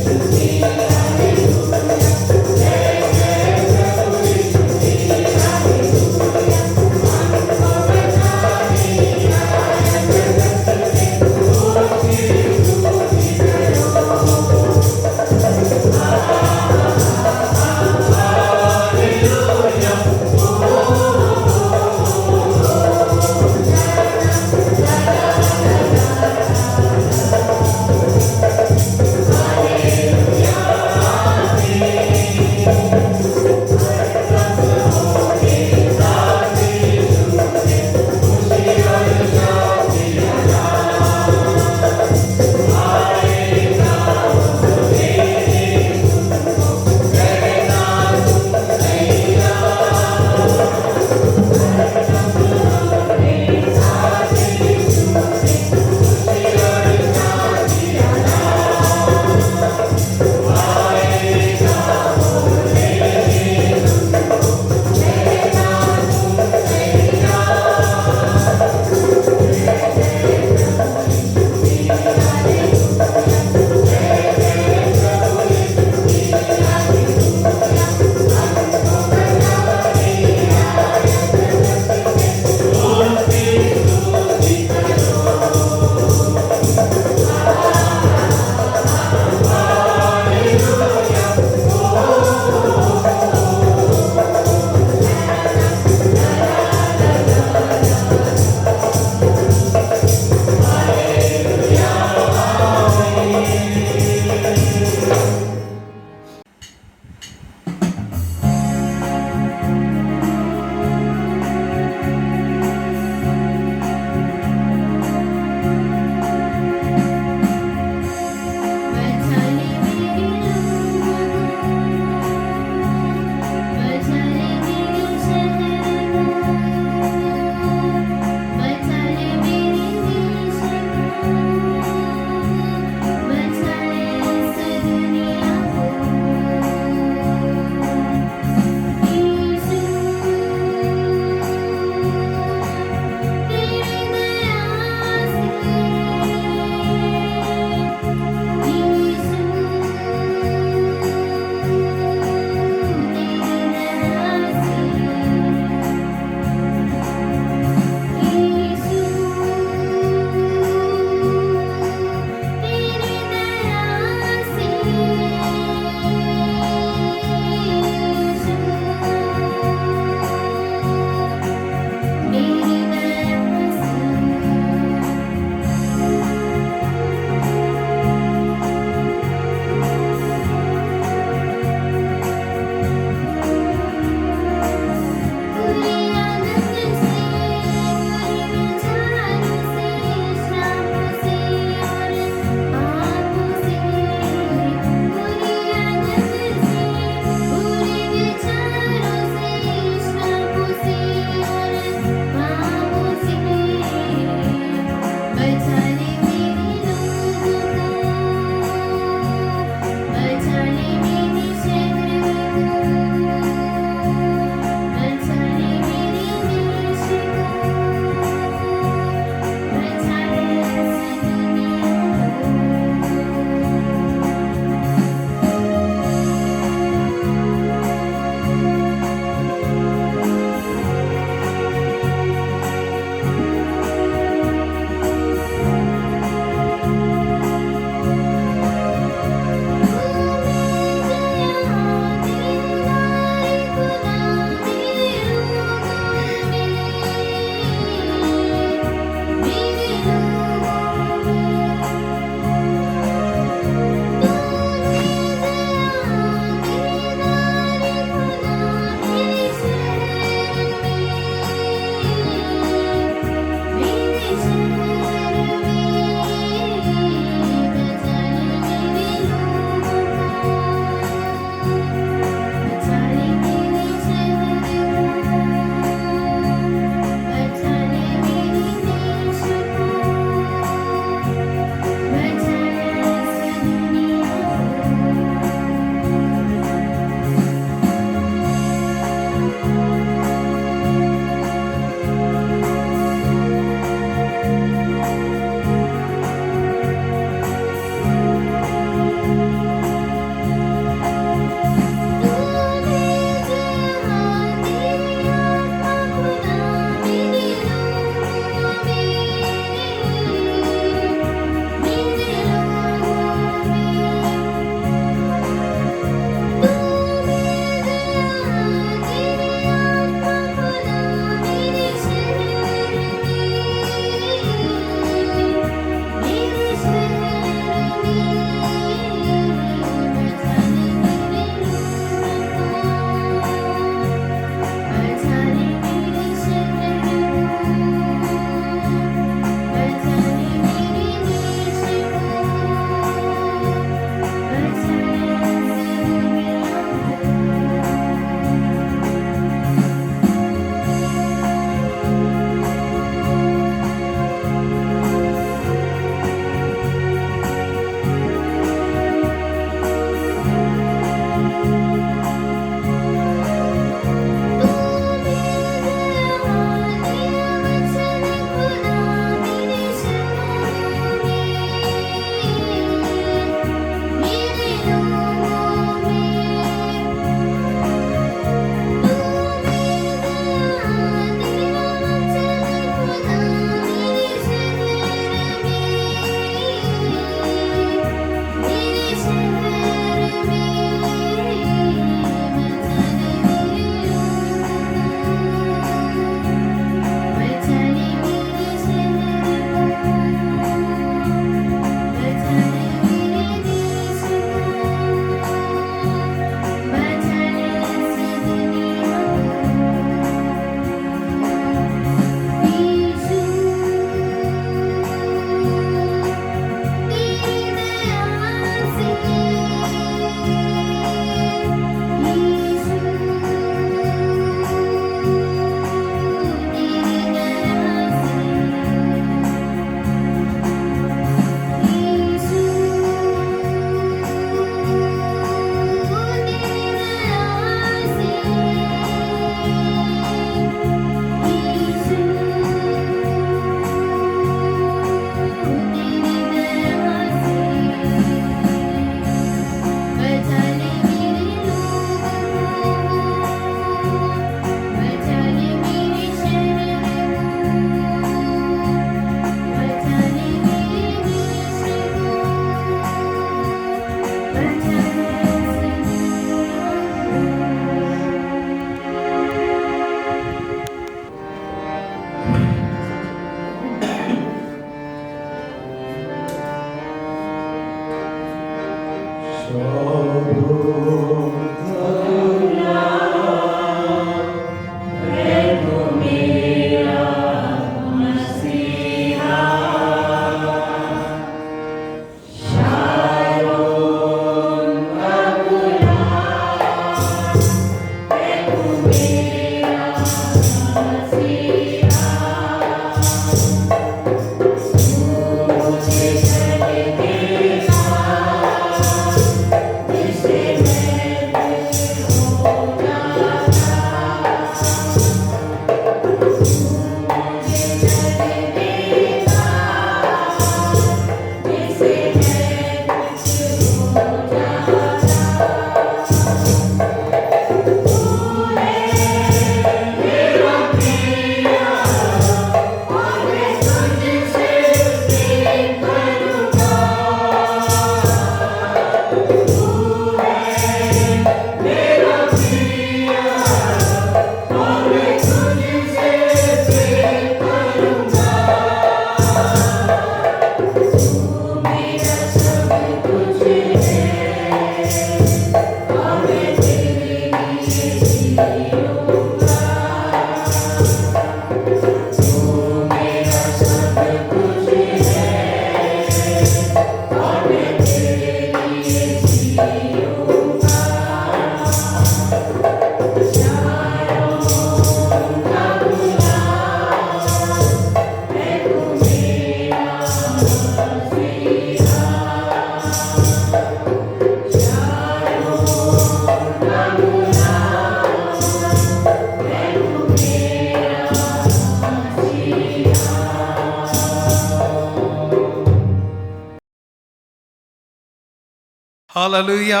hallelujah,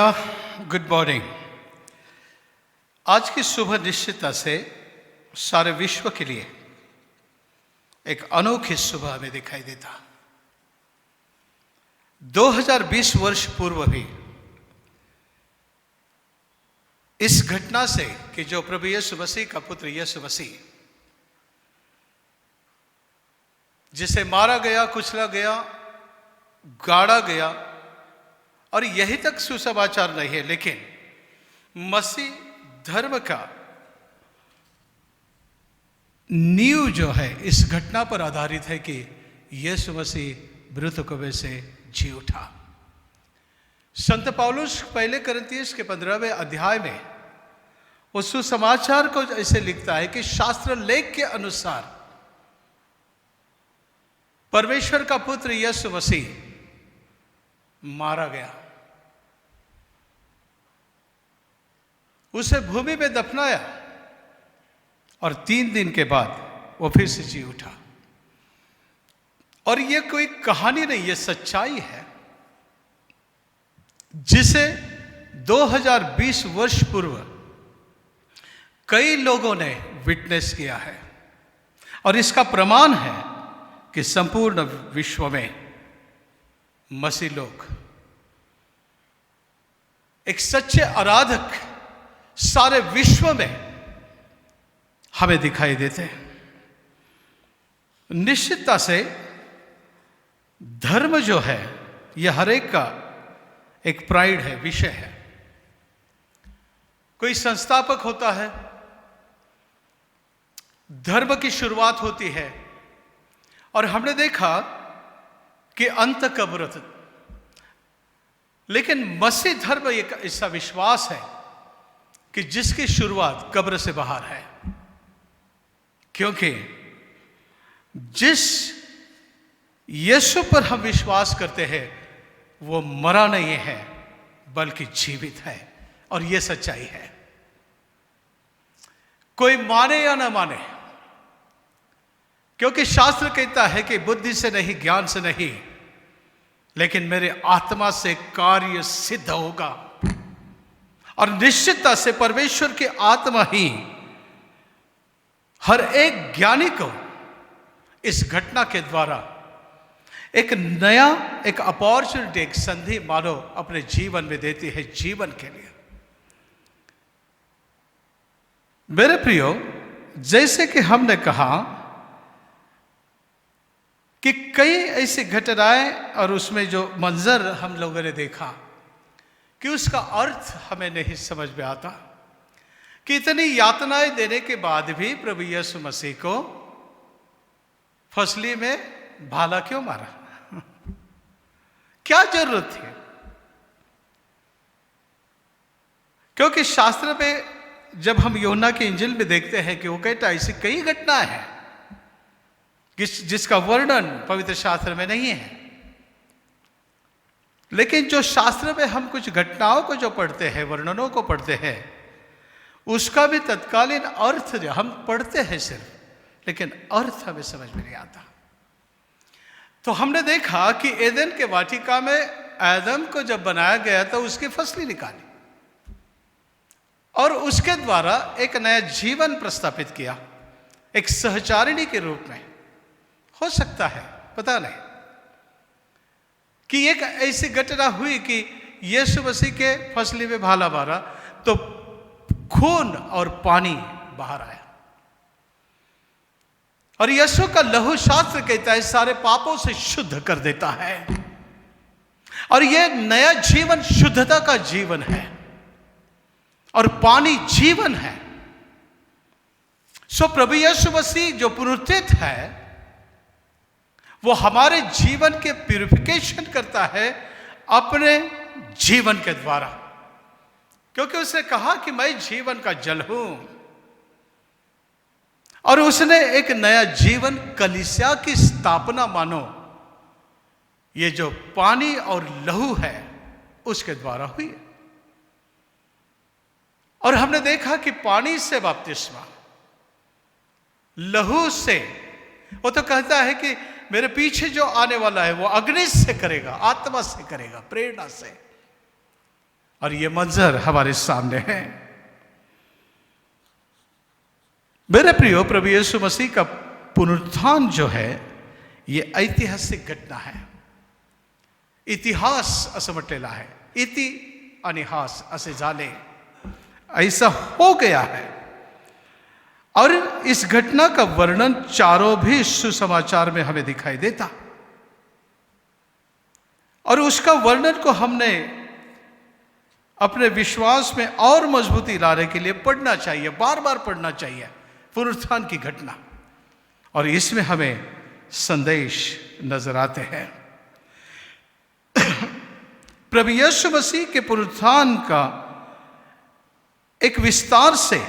good morning. आज की सुबह निश्चितता से सारे विश्व के लिए एक अनोखी सुबह हमें दिखाई देता। 2020 वर्ष पूर्व भी इस घटना से कि जो प्रभु यीशु मसीह का पुत्र यीशु मसीह जिसे मारा गया, कुचला गया, गाड़ा गया, और यही तक सुसमाचार नहीं है, लेकिन मसीह धर्म का नींव जो है इस घटना पर आधारित है कि यीशु मसीह मृतकों में से जी उठा। संत पौलुस पहले कोरिन्थियों के 15वें अध्याय में उस सुसमाचार को ऐसे लिखता है कि शास्त्र लेख के अनुसार परमेश्वर का पुत्र यीशु मसीह मारा गया, उसे भूमि में दफनाया और 3 दिन के बाद वो फिर से जी उठा। और ये कोई कहानी नहीं, ये सच्चाई है जिसे 2020 वर्ष पूर्व कई लोगों ने विटनेस किया है। और इसका प्रमाण है कि संपूर्ण विश्व में मसीह लोग, एक सच्चे आराधक सारे विश्व में हमें दिखाई देते हैं। निश्चितता से धर्म जो है यह हर एक का एक प्राइड है, विषय है। कोई संस्थापक होता है, धर्म की शुरुआत होती है, और हमने देखा कि अंत कब्र तक। लेकिन मसीह धर्म एक ऐसा विश्वास है कि जिसकी शुरुआत कब्र से बाहर है, क्योंकि जिस यीशु पर हम विश्वास करते हैं वो मरा नहीं है बल्कि जीवित है, और यह सच्चाई है। कोई माने या ना माने, क्योंकि शास्त्र कहता है कि बुद्धि से नहीं, ज्ञान से नहीं, लेकिन मेरे आत्मा से कार्य सिद्ध होगा। और निश्चितता से परमेश्वर की आत्मा ही हर एक ज्ञानी को इस घटना के द्वारा एक नया, एक अपॉर्चुनिटी, एक संधि मानो अपने जीवन में देती है, जीवन के लिए। मेरे प्रियो, जैसे कि हमने कहा कि कई ऐसी घटनाएं और उसमें जो मंजर हम लोगों ने देखा कि उसका अर्थ हमें नहीं समझ में आता कि इतनी यातनाएं देने के बाद भी प्रभु यीशु मसीह को फसली में भाला क्यों मारा? क्या जरूरत थी? क्योंकि शास्त्र में जब हम यूहन्ना के इंजिल में देखते हैं कि वो कहता है ऐसी कई घटनाएं हैं जिसका वर्णन पवित्र शास्त्र में नहीं है। लेकिन जो शास्त्र में हम कुछ घटनाओं को जो पढ़ते हैं, वर्णनों को पढ़ते हैं, उसका भी तत्कालीन अर्थ जो हम पढ़ते हैं सिर्फ, लेकिन अर्थ हमें समझ में नहीं आता। तो हमने देखा कि एदन के वाटिका में आदम को जब बनाया गया तो उसकी फसली निकाली और उसके द्वारा एक नया जीवन प्रस्थापित किया, एक सहचारिणी के रूप में। हो सकता है, पता नहीं, कि एक ऐसी घटना हुई कि यीशु मसीह के फसली में भाला मारा तो खून और पानी बाहर आया, और यीशु का लहू शास्त्र कहता है सारे पापों से शुद्ध कर देता है, और यह नया जीवन शुद्धता का जीवन है, और पानी जीवन है। सो प्रभु यीशु मसीह जो पुनरुत्थित है वो हमारे जीवन के प्यूरिफिकेशन करता है अपने जीवन के द्वारा, क्योंकि उसने कहा कि मैं जीवन का जल हूं, और उसने एक नया जीवन कलीसिया की स्थापना मानो ये जो पानी और लहू है उसके द्वारा हुई। और हमने देखा कि पानी से बपतिस्मा, लहू से, वो तो कहता है कि मेरे पीछे जो आने वाला है वो अग्नि से करेगा, आत्मा से करेगा, प्रेरणा से। और ये मंजर हमारे सामने है। मेरे प्रियो, प्रभु यीशु मसीह का पुनरुत्थान जो है ये ऐतिहासिक घटना है। इतिहास असं म्हटलेला आहे, इति आणि हास असे झाले, ऐसा हो गया है। और इस घटना का वर्णन चारों भी सुसमाचार में हमें दिखाई देता, और उसका वर्णन को हमने अपने विश्वास में और मजबूती लाने के लिए पढ़ना चाहिए, बार बार पढ़ना चाहिए पुनरुत्थान की घटना, और इसमें हमें संदेश नजर आते हैं। प्रभु यीशु मसीह के पुनरुत्थान का एक विस्तार से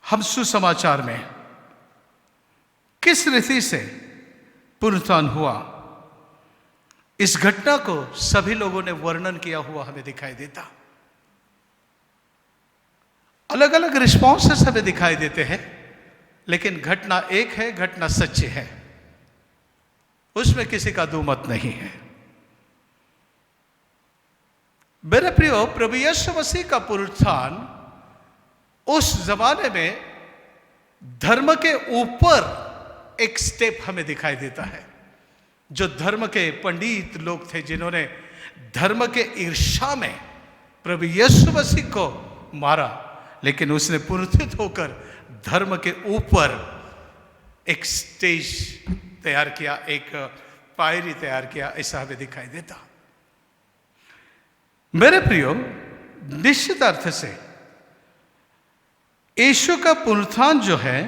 हम सुसमाचार में किस रीति से पुनरुत्थान हुआ, इस घटना को सभी लोगों ने वर्णन किया हुआ हमें दिखाई देता। अलग अलग रिस्पॉन्सेस हमें दिखाई देते हैं, लेकिन घटना एक है, घटना सच्ची है, उसमें किसी का दो मत नहीं है। मेरे प्रियो, प्रभु यीशु मसीह का पुनरुत्थान उस जमाने में धर्म के ऊपर एक स्टेप हमें दिखाई देता है। जो धर्म के पंडित लोग थे, जिन्होंने धर्म के ईर्ष्या में प्रभु यीशु मसीह को मारा, लेकिन उसने पुनरुत्थित होकर धर्म के ऊपर एक स्टेज तैयार किया, एक पायरी तैयार किया, ऐसा हमें दिखाई देता। मेरे प्रियो, निश्चित अर्थ से यीशु का पुनरुत्थान जो है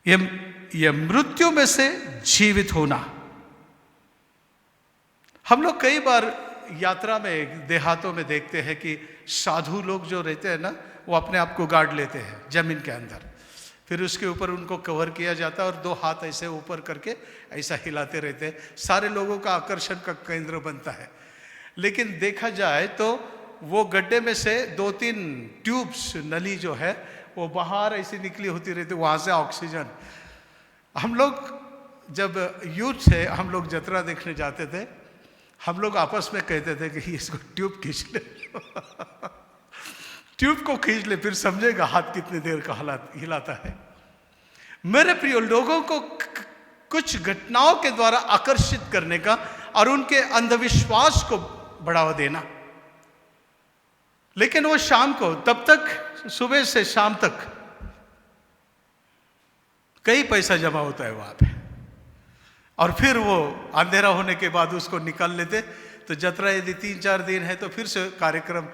यह मृत्यु में से जीवित होना। हम लोग कई बार यात्रा में देहातों में देखते हैं कि साधु लोग जो रहते हैं ना, वो अपने आप को गाड़ लेते हैं जमीन के अंदर, फिर उसके ऊपर उनको कवर किया जाता है और दो हाथ ऐसे ऊपर करके ऐसा हिलाते रहते हैं, सारे लोगों का आकर्षण का केंद्र बनता है। लेकिन देखा जाए तो वो गड्ढे में से 2-3 ट्यूब्स, नली जो है वो बाहर ऐसी निकली होती रहती, वहाँ से ऑक्सीजन। हम लोग जब यूथ थे, हम लोग जतरा देखने जाते थे, हम लोग आपस में कहते थे कि इसको ट्यूब खींच ले ट्यूब को खींच ले, फिर समझेगा हाथ कितनी देर का हिलाता है। मेरे प्रिय, लोगों को कुछ घटनाओं के द्वारा आकर्षित करने का और उनके अंधविश्वास को बढ़ावा देना, लेकिन वो शाम को, तब तक सुबह से शाम तक कई पैसा जमा होता है वहां पे, और फिर वो अंधेरा होने के बाद उसको निकाल लेते। तो जतरा यदि 3-4 दिन है तो फिर से कार्यक्रम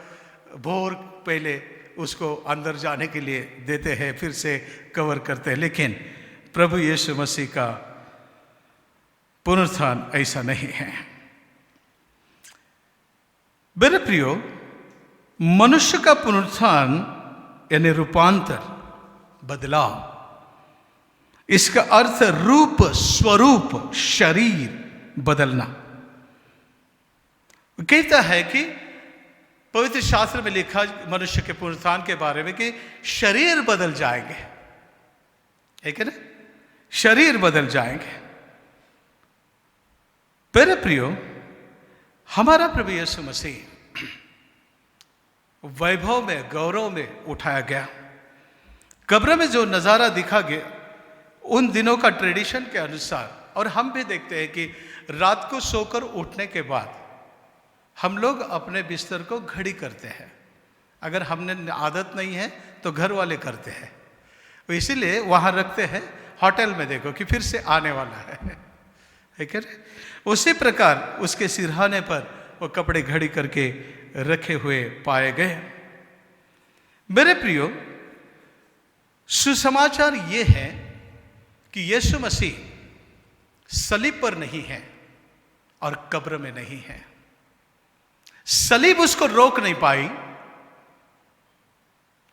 भोर पहले उसको अंदर जाने के लिए देते हैं, फिर से कवर करते हैं। लेकिन प्रभु यीशु मसीह का पुनरुत्थान ऐसा नहीं है। मेरे प्रियो, मनुष्य का पुनरुत्थान यानी रूपांतर, बदलाव, इसका अर्थ रूप, स्वरूप, शरीर बदलना। कहता है कि पवित्र शास्त्र में लिखा मनुष्य के पुनरुत्थान के बारे में कि शरीर बदल जाएंगे, है कि ना, शरीर बदल जाएंगे। मेरे प्रियो, हमारा प्रभु यीशु मसीह वैभव में, गौरव में उठाया गया। कब्र में जो नजारा दिखा गया उन दिनों का ट्रेडिशन के अनुसार, और हम भी देखते हैं कि रात को सोकर उठने के बाद हम लोग अपने बिस्तर को घड़ी करते हैं। अगर हमने आदत नहीं है तो घर वाले करते हैं, तो इसीलिए वहाँ रखते हैं। होटल में देखो कि फिर से आने वाला है क्या? उसी प्रकार उसके सिरहाने पर वो कपड़े घड़ी करके रखे हुए पाए गए। मेरे प्रियो, सुसमाचार ये है कि यीशु मसीह सलीब पर नहीं है और कब्र में नहीं है। सलीब उसको रोक नहीं पाई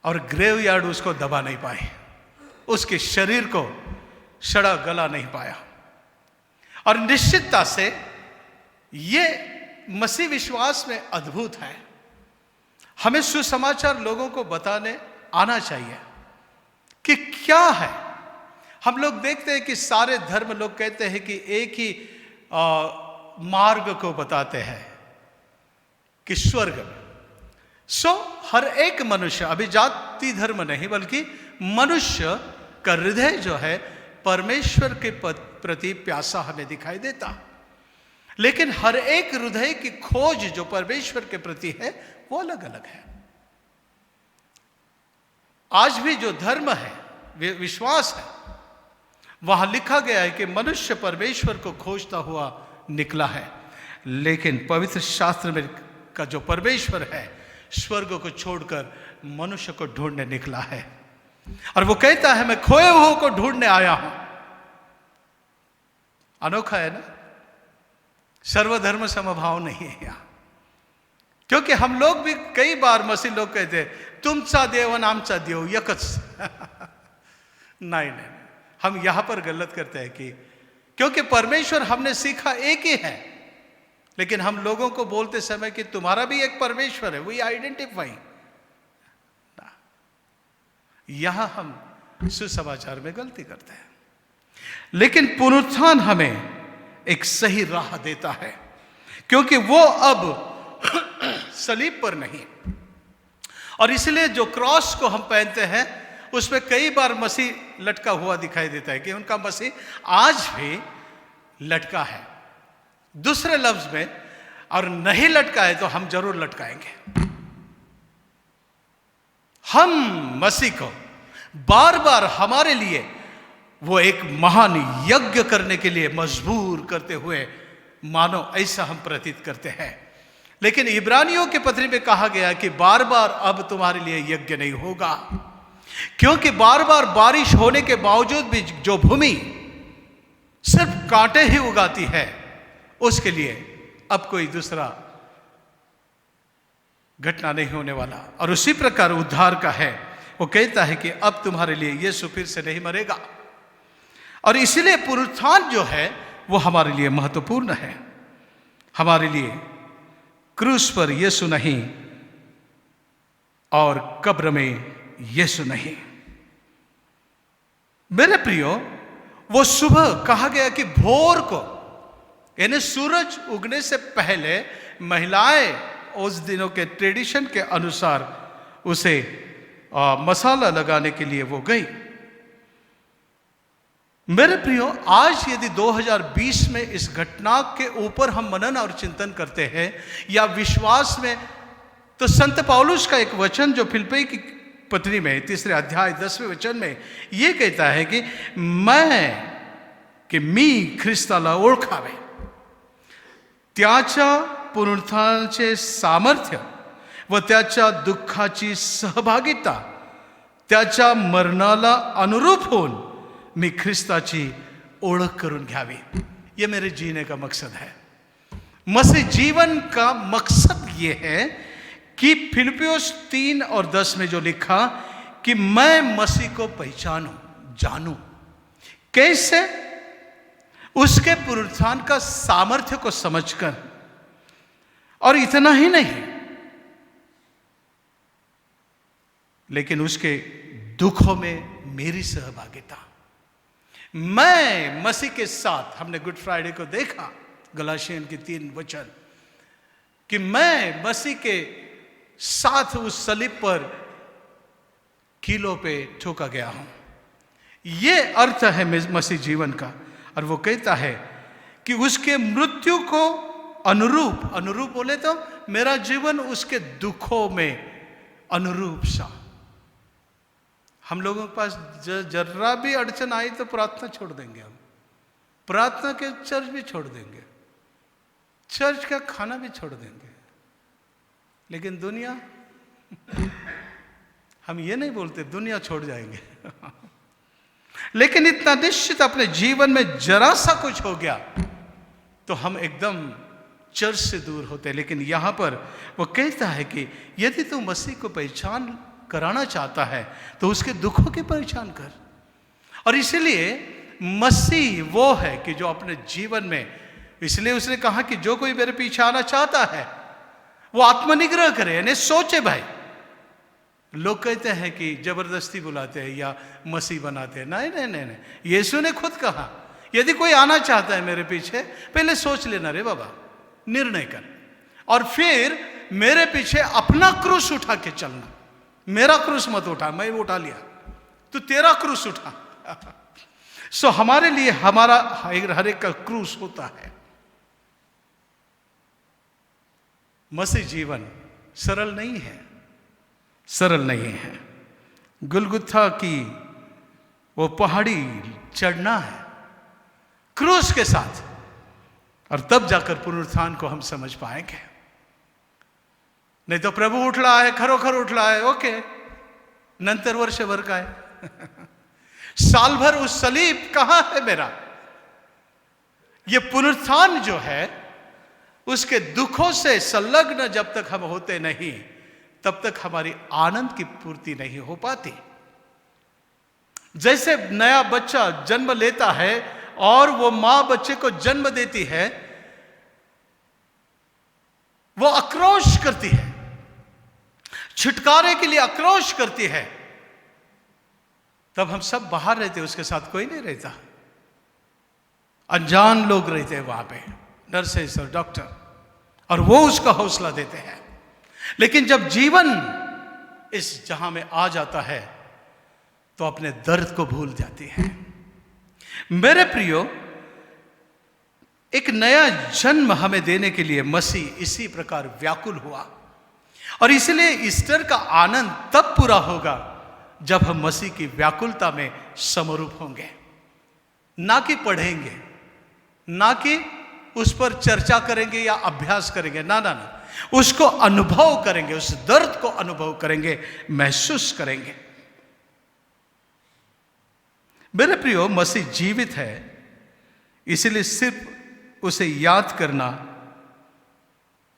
और ग्रेवयार्ड उसको दबा नहीं पाई, उसके शरीर को सड़ा गला नहीं पाया। और निश्चितता से ये मसीह विश्वास में अद्भुत है। हमें सुसमाचार लोगों को बताने आना चाहिए कि क्या है। हम लोग देखते हैं कि सारे धर्म लोग कहते हैं कि एक ही मार्ग को बताते हैं, कि स्वर्ग में। सो हर एक मनुष्य, अभी जाति धर्म नहीं बल्कि मनुष्य का हृदय जो है परमेश्वर के प्रति प्यासा हमें दिखाई देता। लेकिन हर एक हृदय की खोज जो परमेश्वर के प्रति है वो अलग अलग है। आज भी जो धर्म है, विश्वास है, वहां लिखा गया है कि मनुष्य परमेश्वर को खोजता हुआ निकला है। लेकिन पवित्र शास्त्र में का जो परमेश्वर है स्वर्ग को छोड़कर मनुष्य को ढूंढने निकला है। और वो कहता है मैं खोए हुए को ढूंढने आया हूं। अनोखा है ना? सर्वधर्म समभाव नहीं है यहां। क्योंकि हम लोग भी कई बार मसीह लोग कहते हैं तुमचा देव आणि आमचा देव एकच। नहीं, हम यहां पर गलत करते हैं कि क्योंकि परमेश्वर हमने सीखा एक ही है, लेकिन हम लोगों को बोलते समय कि तुम्हारा भी एक परमेश्वर है, वी आइडेंटिफाई। यहां हम सुसमाचार में गलती करते हैं। लेकिन पुनरुत्थान हमें एक सही राह देता है, क्योंकि वो अब सलीब पर नहीं। और इसलिए जो क्रॉस को हम पहनते हैं उसमें कई बार मसीह लटका हुआ दिखाई देता है कि उनका मसीह आज भी लटका है। दूसरे लफ्ज में, और नहीं लटका है तो हम जरूर लटकाएंगे। हम मसीह को बार बार हमारे लिए वो एक महान यज्ञ करने के लिए मजबूर करते हुए मानो ऐसा हम प्रतीत करते हैं। लेकिन इब्रानियों के पत्री में कहा गया कि बार बार अब तुम्हारे लिए यज्ञ नहीं होगा, क्योंकि बार बार बारिश होने के बावजूद भी जो भूमि सिर्फ कांटे ही उगाती है उसके लिए अब कोई दूसरा घटना नहीं होने वाला। और उसी प्रकार उद्धार का है, वो कहता है कि अब तुम्हारे लिए यीशु फिर से नहीं मरेगा। और इसलिए पुनरुत्थान जो है वो हमारे लिए महत्वपूर्ण है। हमारे लिए क्रूस पर यीशु नहीं और कब्र में यीशु नहीं। मेरे प्रियो, वो सुबह कहा गया कि भोर को यानी सूरज उगने से पहले महिलाएं उस दिनों के ट्रेडिशन के अनुसार उसे मसाला लगाने के लिए वो गई। मेरे प्रियो, आज यदि 2020 में इस घटना के ऊपर हम मनन और चिंतन करते हैं या विश्वास में, तो संत पौलुस का एक वचन जो फिलिप्पी की पत्री में 3 अध्याय 10वें वचन में ये कहता है कि मी ख्रिस्ताला ओळखावे, त्याच्या पुनरुत्थानाचे सामर्थ्य व त्याच्या दुःखाची सहभागिता, त्याच्या मरणाला अनुरूप होऊन मी ख्रिस्ताची ओळख करून घ्यावी। ये मेरे जीने का मकसद है। मसीह जीवन का मकसद ये है कि फिलिपियोस 3 और 10 में जो लिखा कि मैं मसीह को पहचानूं, जानूं। कैसे? उसके पुनरुत्थान का सामर्थ्य को समझकर। और इतना ही नहीं, लेकिन उसके दुखों में मेरी सहभागिता। मैं मसीह के साथ, हमने गुड फ्राइडे को देखा गलाशियन की 3 वचन, कि मैं मसीह के साथ उस सलीब पर कीलों पे ठोका गया हूं। यह अर्थ है मसीह जीवन का। और वो कहता है कि उसके मृत्यु को अनुरूप बोले तो मेरा जीवन उसके दुखों में अनुरूप सा। हम लोगों के पास जर्रा भी अड़चन आई तो प्रार्थना छोड़ देंगे, हम प्रार्थना के चर्च भी छोड़ देंगे, चर्च का खाना भी छोड़ देंगे। लेकिन दुनिया, हम ये नहीं बोलते दुनिया छोड़ जाएंगे। लेकिन इतना निश्चित अपने जीवन में जरा सा कुछ हो गया तो हम एकदम चर्च से दूर होते। लेकिन यहां पर वो कहता है कि यदि तू मसीह को पहचान कराना चाहता है तो उसके दुखों की पहचान कर। और इसलिए मसीह वो है कि जो अपने जीवन में, इसलिए उसने कहा कि जो कोई मेरे पीछे आना चाहता है वो आत्मनिग्रह करे, यानी सोचे। भाई लोग कहते हैं कि जबरदस्ती बुलाते हैं या मसीह बनाते हैं। नहीं नहीं नहीं नहीं, यीशु ने खुद कहा यदि कोई आना चाहता है मेरे पीछे, पहले सोच लेना रे बाबा, निर्णय कर, और फिर मेरे पीछे अपना क्रूस उठा के चलना, मेरा क्रूस मत उठा, मैं वो उठा लिया, तू तेरा क्रूस उठा। सो हमारे लिए हमारा हर एक का क्रूस होता है। मसीह जीवन सरल नहीं है, सरल नहीं है। गुलगुथा की वो पहाड़ी चढ़ना है क्रूस के साथ, और तब जाकर पुनरुत्थान को हम समझ पाएंगे। नहीं तो प्रभु उठ रहा है, खरोखर उठ रहा है, ओके, नंतर वर्ष भर का है। साल भर उस सलीब कहां है मेरा? ये पुनरुत्थान जो है उसके दुखों से संलग्न जब तक हम होते नहीं, तब तक हमारी आनंद की पूर्ति नहीं हो पाती। जैसे नया बच्चा जन्म लेता है और वो मां बच्चे को जन्म देती है, वो आक्रोश करती है, छुटकारे के लिए आक्रोश करती है, तब हम सब बाहर रहते, उसके साथ कोई नहीं रहता, अनजान लोग रहते हैं वहां पे, नर्सेस और डॉक्टर, और वो उसका हौसला देते हैं। लेकिन जब जीवन इस जहां में आ जाता है तो अपने दर्द को भूल जाती है। मेरे प्रियो, एक नया जन्म हमें देने के लिए मसीह इसी प्रकार व्याकुल हुआ, और इसलिए ईस्टर का आनंद तब पूरा होगा जब हम मसीह की व्याकुलता में समरूप होंगे, ना कि पढ़ेंगे, ना कि उस पर चर्चा करेंगे या अभ्यास करेंगे, ना ना ना, उसको अनुभव करेंगे, उस दर्द को अनुभव करेंगे, महसूस करेंगे। मेरे प्रियो, मसीह जीवित है, इसलिए सिर्फ उसे याद करना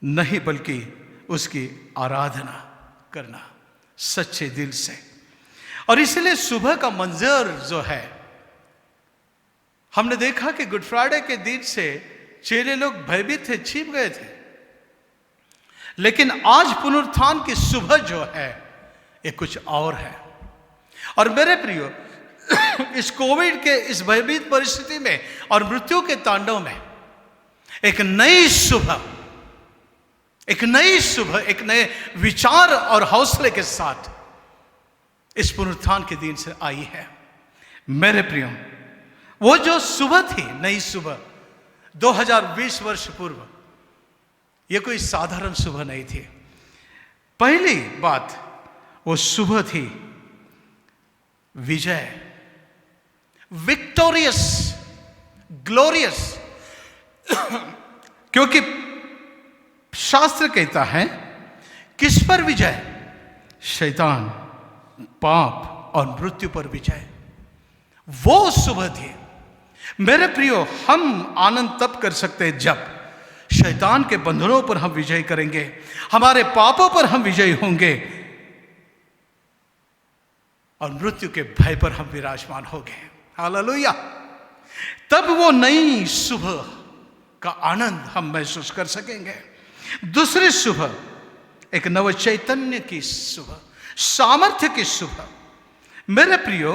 नहीं बल्कि उसकी आराधना करना सच्चे दिल से। और इसलिए सुबह का मंजर जो है, हमने देखा कि गुड फ्राइडे के दिन से चेले लोग भयभीत थे, छिप गए थे, लेकिन आज पुनरुत्थान की सुबह जो है ये कुछ और है। और मेरे प्रियो, इस कोविड के इस भयभीत परिस्थिति में और मृत्यु के तांडव में एक नई सुबह, एक नए विचार और हौसले के साथ इस पुनरुत्थान के दिन से आई है। मेरे प्रियो, वो जो सुबह थी, नई सुबह 2020 वर्ष पूर्व, ये कोई साधारण सुबह नहीं थी। पहली बात, वो सुबह थी विजय, विक्टोरियस, ग्लोरियस। क्योंकि शास्त्र कहता है किस पर विजय? शैतान, पाप और मृत्यु पर विजय। वो सुबह थी। मेरे प्रियो, हम आनंद तब कर सकते हैं जब शैतान के बंधनों पर हम विजय करेंगे, हमारे पापों पर हम विजयी होंगे, और मृत्यु के भय पर हम विराजमान होंगे। हालेलुया! तब वो नई सुबह का आनंद हम महसूस कर सकेंगे। दूसरी सुबह एक नव चैतन्य की सुबह, सामर्थ्य की सुबह। मेरे प्रियो,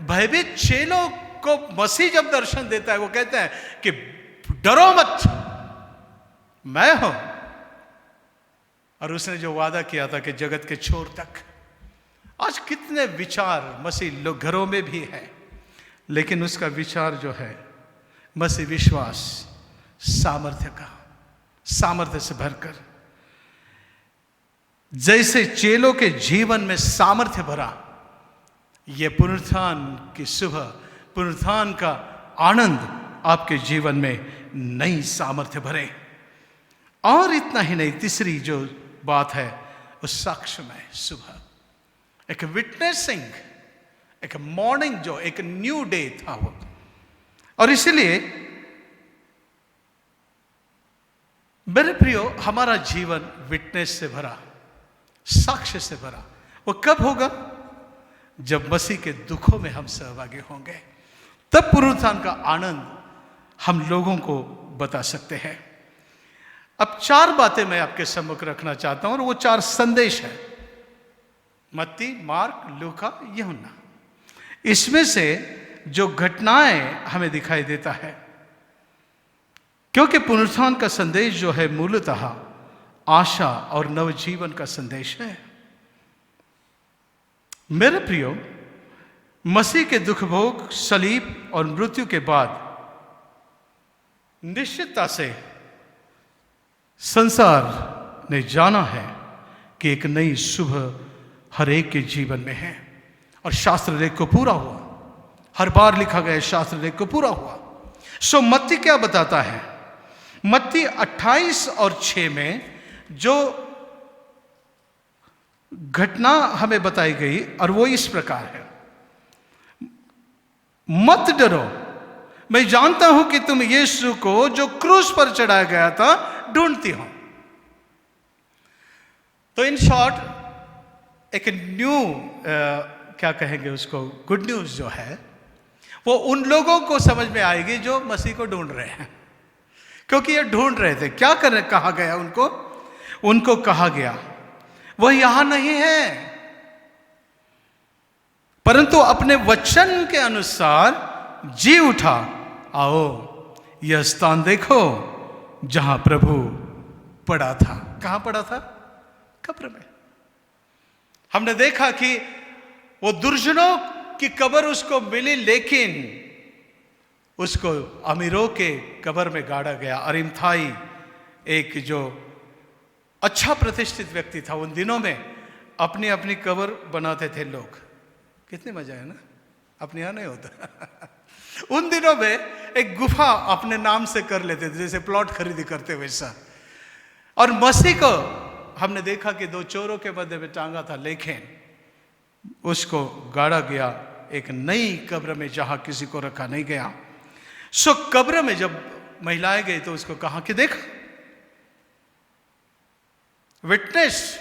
भयभीत चेलों को मसीह जब दर्शन देता है, वो कहते हैं कि डरो मत, मैं हूं। और उसने जो वादा किया था कि जगत के छोर तक, आज कितने विचार मसीह लोग घरों में भी है, लेकिन उसका विचार जो है मसीह विश्वास, सामर्थ्य का, सामर्थ्य से भरकर, जैसे चेलों के जीवन में सामर्थ्य भरा, यह पुनरुत्थान की सुबह, पुनरुत्थान का आनंद आपके जीवन में नई सामर्थ्य भरे। और इतना ही नहीं, तीसरी जो बात है वो साक्ष्यमय सुबह, एक विटनेसिंग, एक मॉर्निंग, जो एक न्यू डे था वो। और इसलिए मेरे प्रियो, हमारा जीवन विटनेस से भरा, साक्ष्य से भरा, वो कब होगा? जब मसीह के दुखों में हम सहभागी होंगे, तब पुनरुत्थान का आनंद हम लोगों को बता सकते हैं। अब 4 बातें मैं आपके सम्मुख रखना चाहता हूं, और वो 4 संदेश है, मत्ती, मार्क, लूका, यूहन्ना। इसमें से जो घटनाएं हमें दिखाई देता है, क्योंकि पुनरुत्थान का संदेश जो है मूलतः आशा और नवजीवन का संदेश है। मेरे प्रियो, मसीह के दुख भोग, सलीब और मृत्यु के बाद निश्चितता से संसार ने जाना है कि एक नई सुबह हर एक के जीवन में है और शास्त्र लेख को पूरा हुआ। हर बार लिखा गया शास्त्र लेख को पूरा हुआ। सो मत्ती क्या बताता है? मत्ती 28 और 6 में जो घटना हमें बताई गई और वो इस प्रकार है, मत डरो, मैं जानता हूं कि तुम यीशु को जो क्रूस पर चढ़ाया गया था ढूंढती हो। तो इन शॉर्ट एक न्यू क्या कहेंगे उसको, गुड न्यूज जो है वो उन लोगों को समझ में आएगी जो मसीह को ढूंढ रहे हैं, क्योंकि ये ढूंढ रहे थे। क्या कर कहा गया उनको कहा गया वह यहां नहीं है, परंतु अपने वचन के अनुसार जी उठा। आओ यह स्थान देखो जहां प्रभु पड़ा था। कहां पड़ा था? कब्र में। हमने देखा कि वो दुर्जनों की कब्र उसको मिली, लेकिन उसको अमीरों के कब्र में गाड़ा गया। अरिमथाई एक जो अच्छा प्रतिष्ठित व्यक्ति था, उन दिनों में अपनी अपनी कब्र बनाते थे लोग। कितने मजा है ना, अपने यहां नहीं होता। उन दिनों में एक गुफा अपने नाम से कर लेते थे, जैसे प्लॉट खरीदी करते वैसा। और मसीह को हमने देखा कि 2 चोरों के मध्य में टांगा था, लेकिन उसको गाड़ा गया एक नई कब्र में जहां किसी को रखा नहीं गया। सो कब्र में जब महिलाएं गई तो उसको कहा कि देख, विटनेस,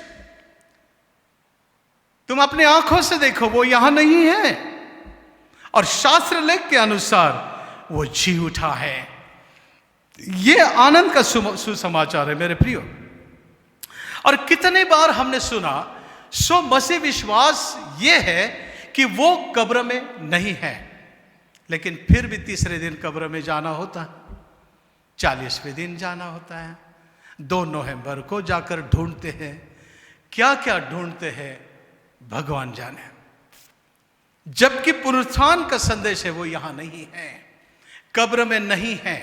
तुम अपनी आंखों से देखो, वो यहां नहीं है। और शास्त्र लेख के अनुसार वो जी उठा है। ये आनंद का सुसमाचार है मेरे प्रियो। और कितने बार हमने सुना, सो मसीह विश्वास ये है कि वो कब्र में नहीं है, लेकिन फिर भी तीसरे दिन कब्र में जाना होता है, 40वें दिन जाना होता है। 2 नवंबर को जाकर ढूंढते हैं। क्या क्या ढूंढते हैं भगवान जाने। जबकि पुनरुत्थान का संदेश है वो यहां नहीं है, कब्र में नहीं है।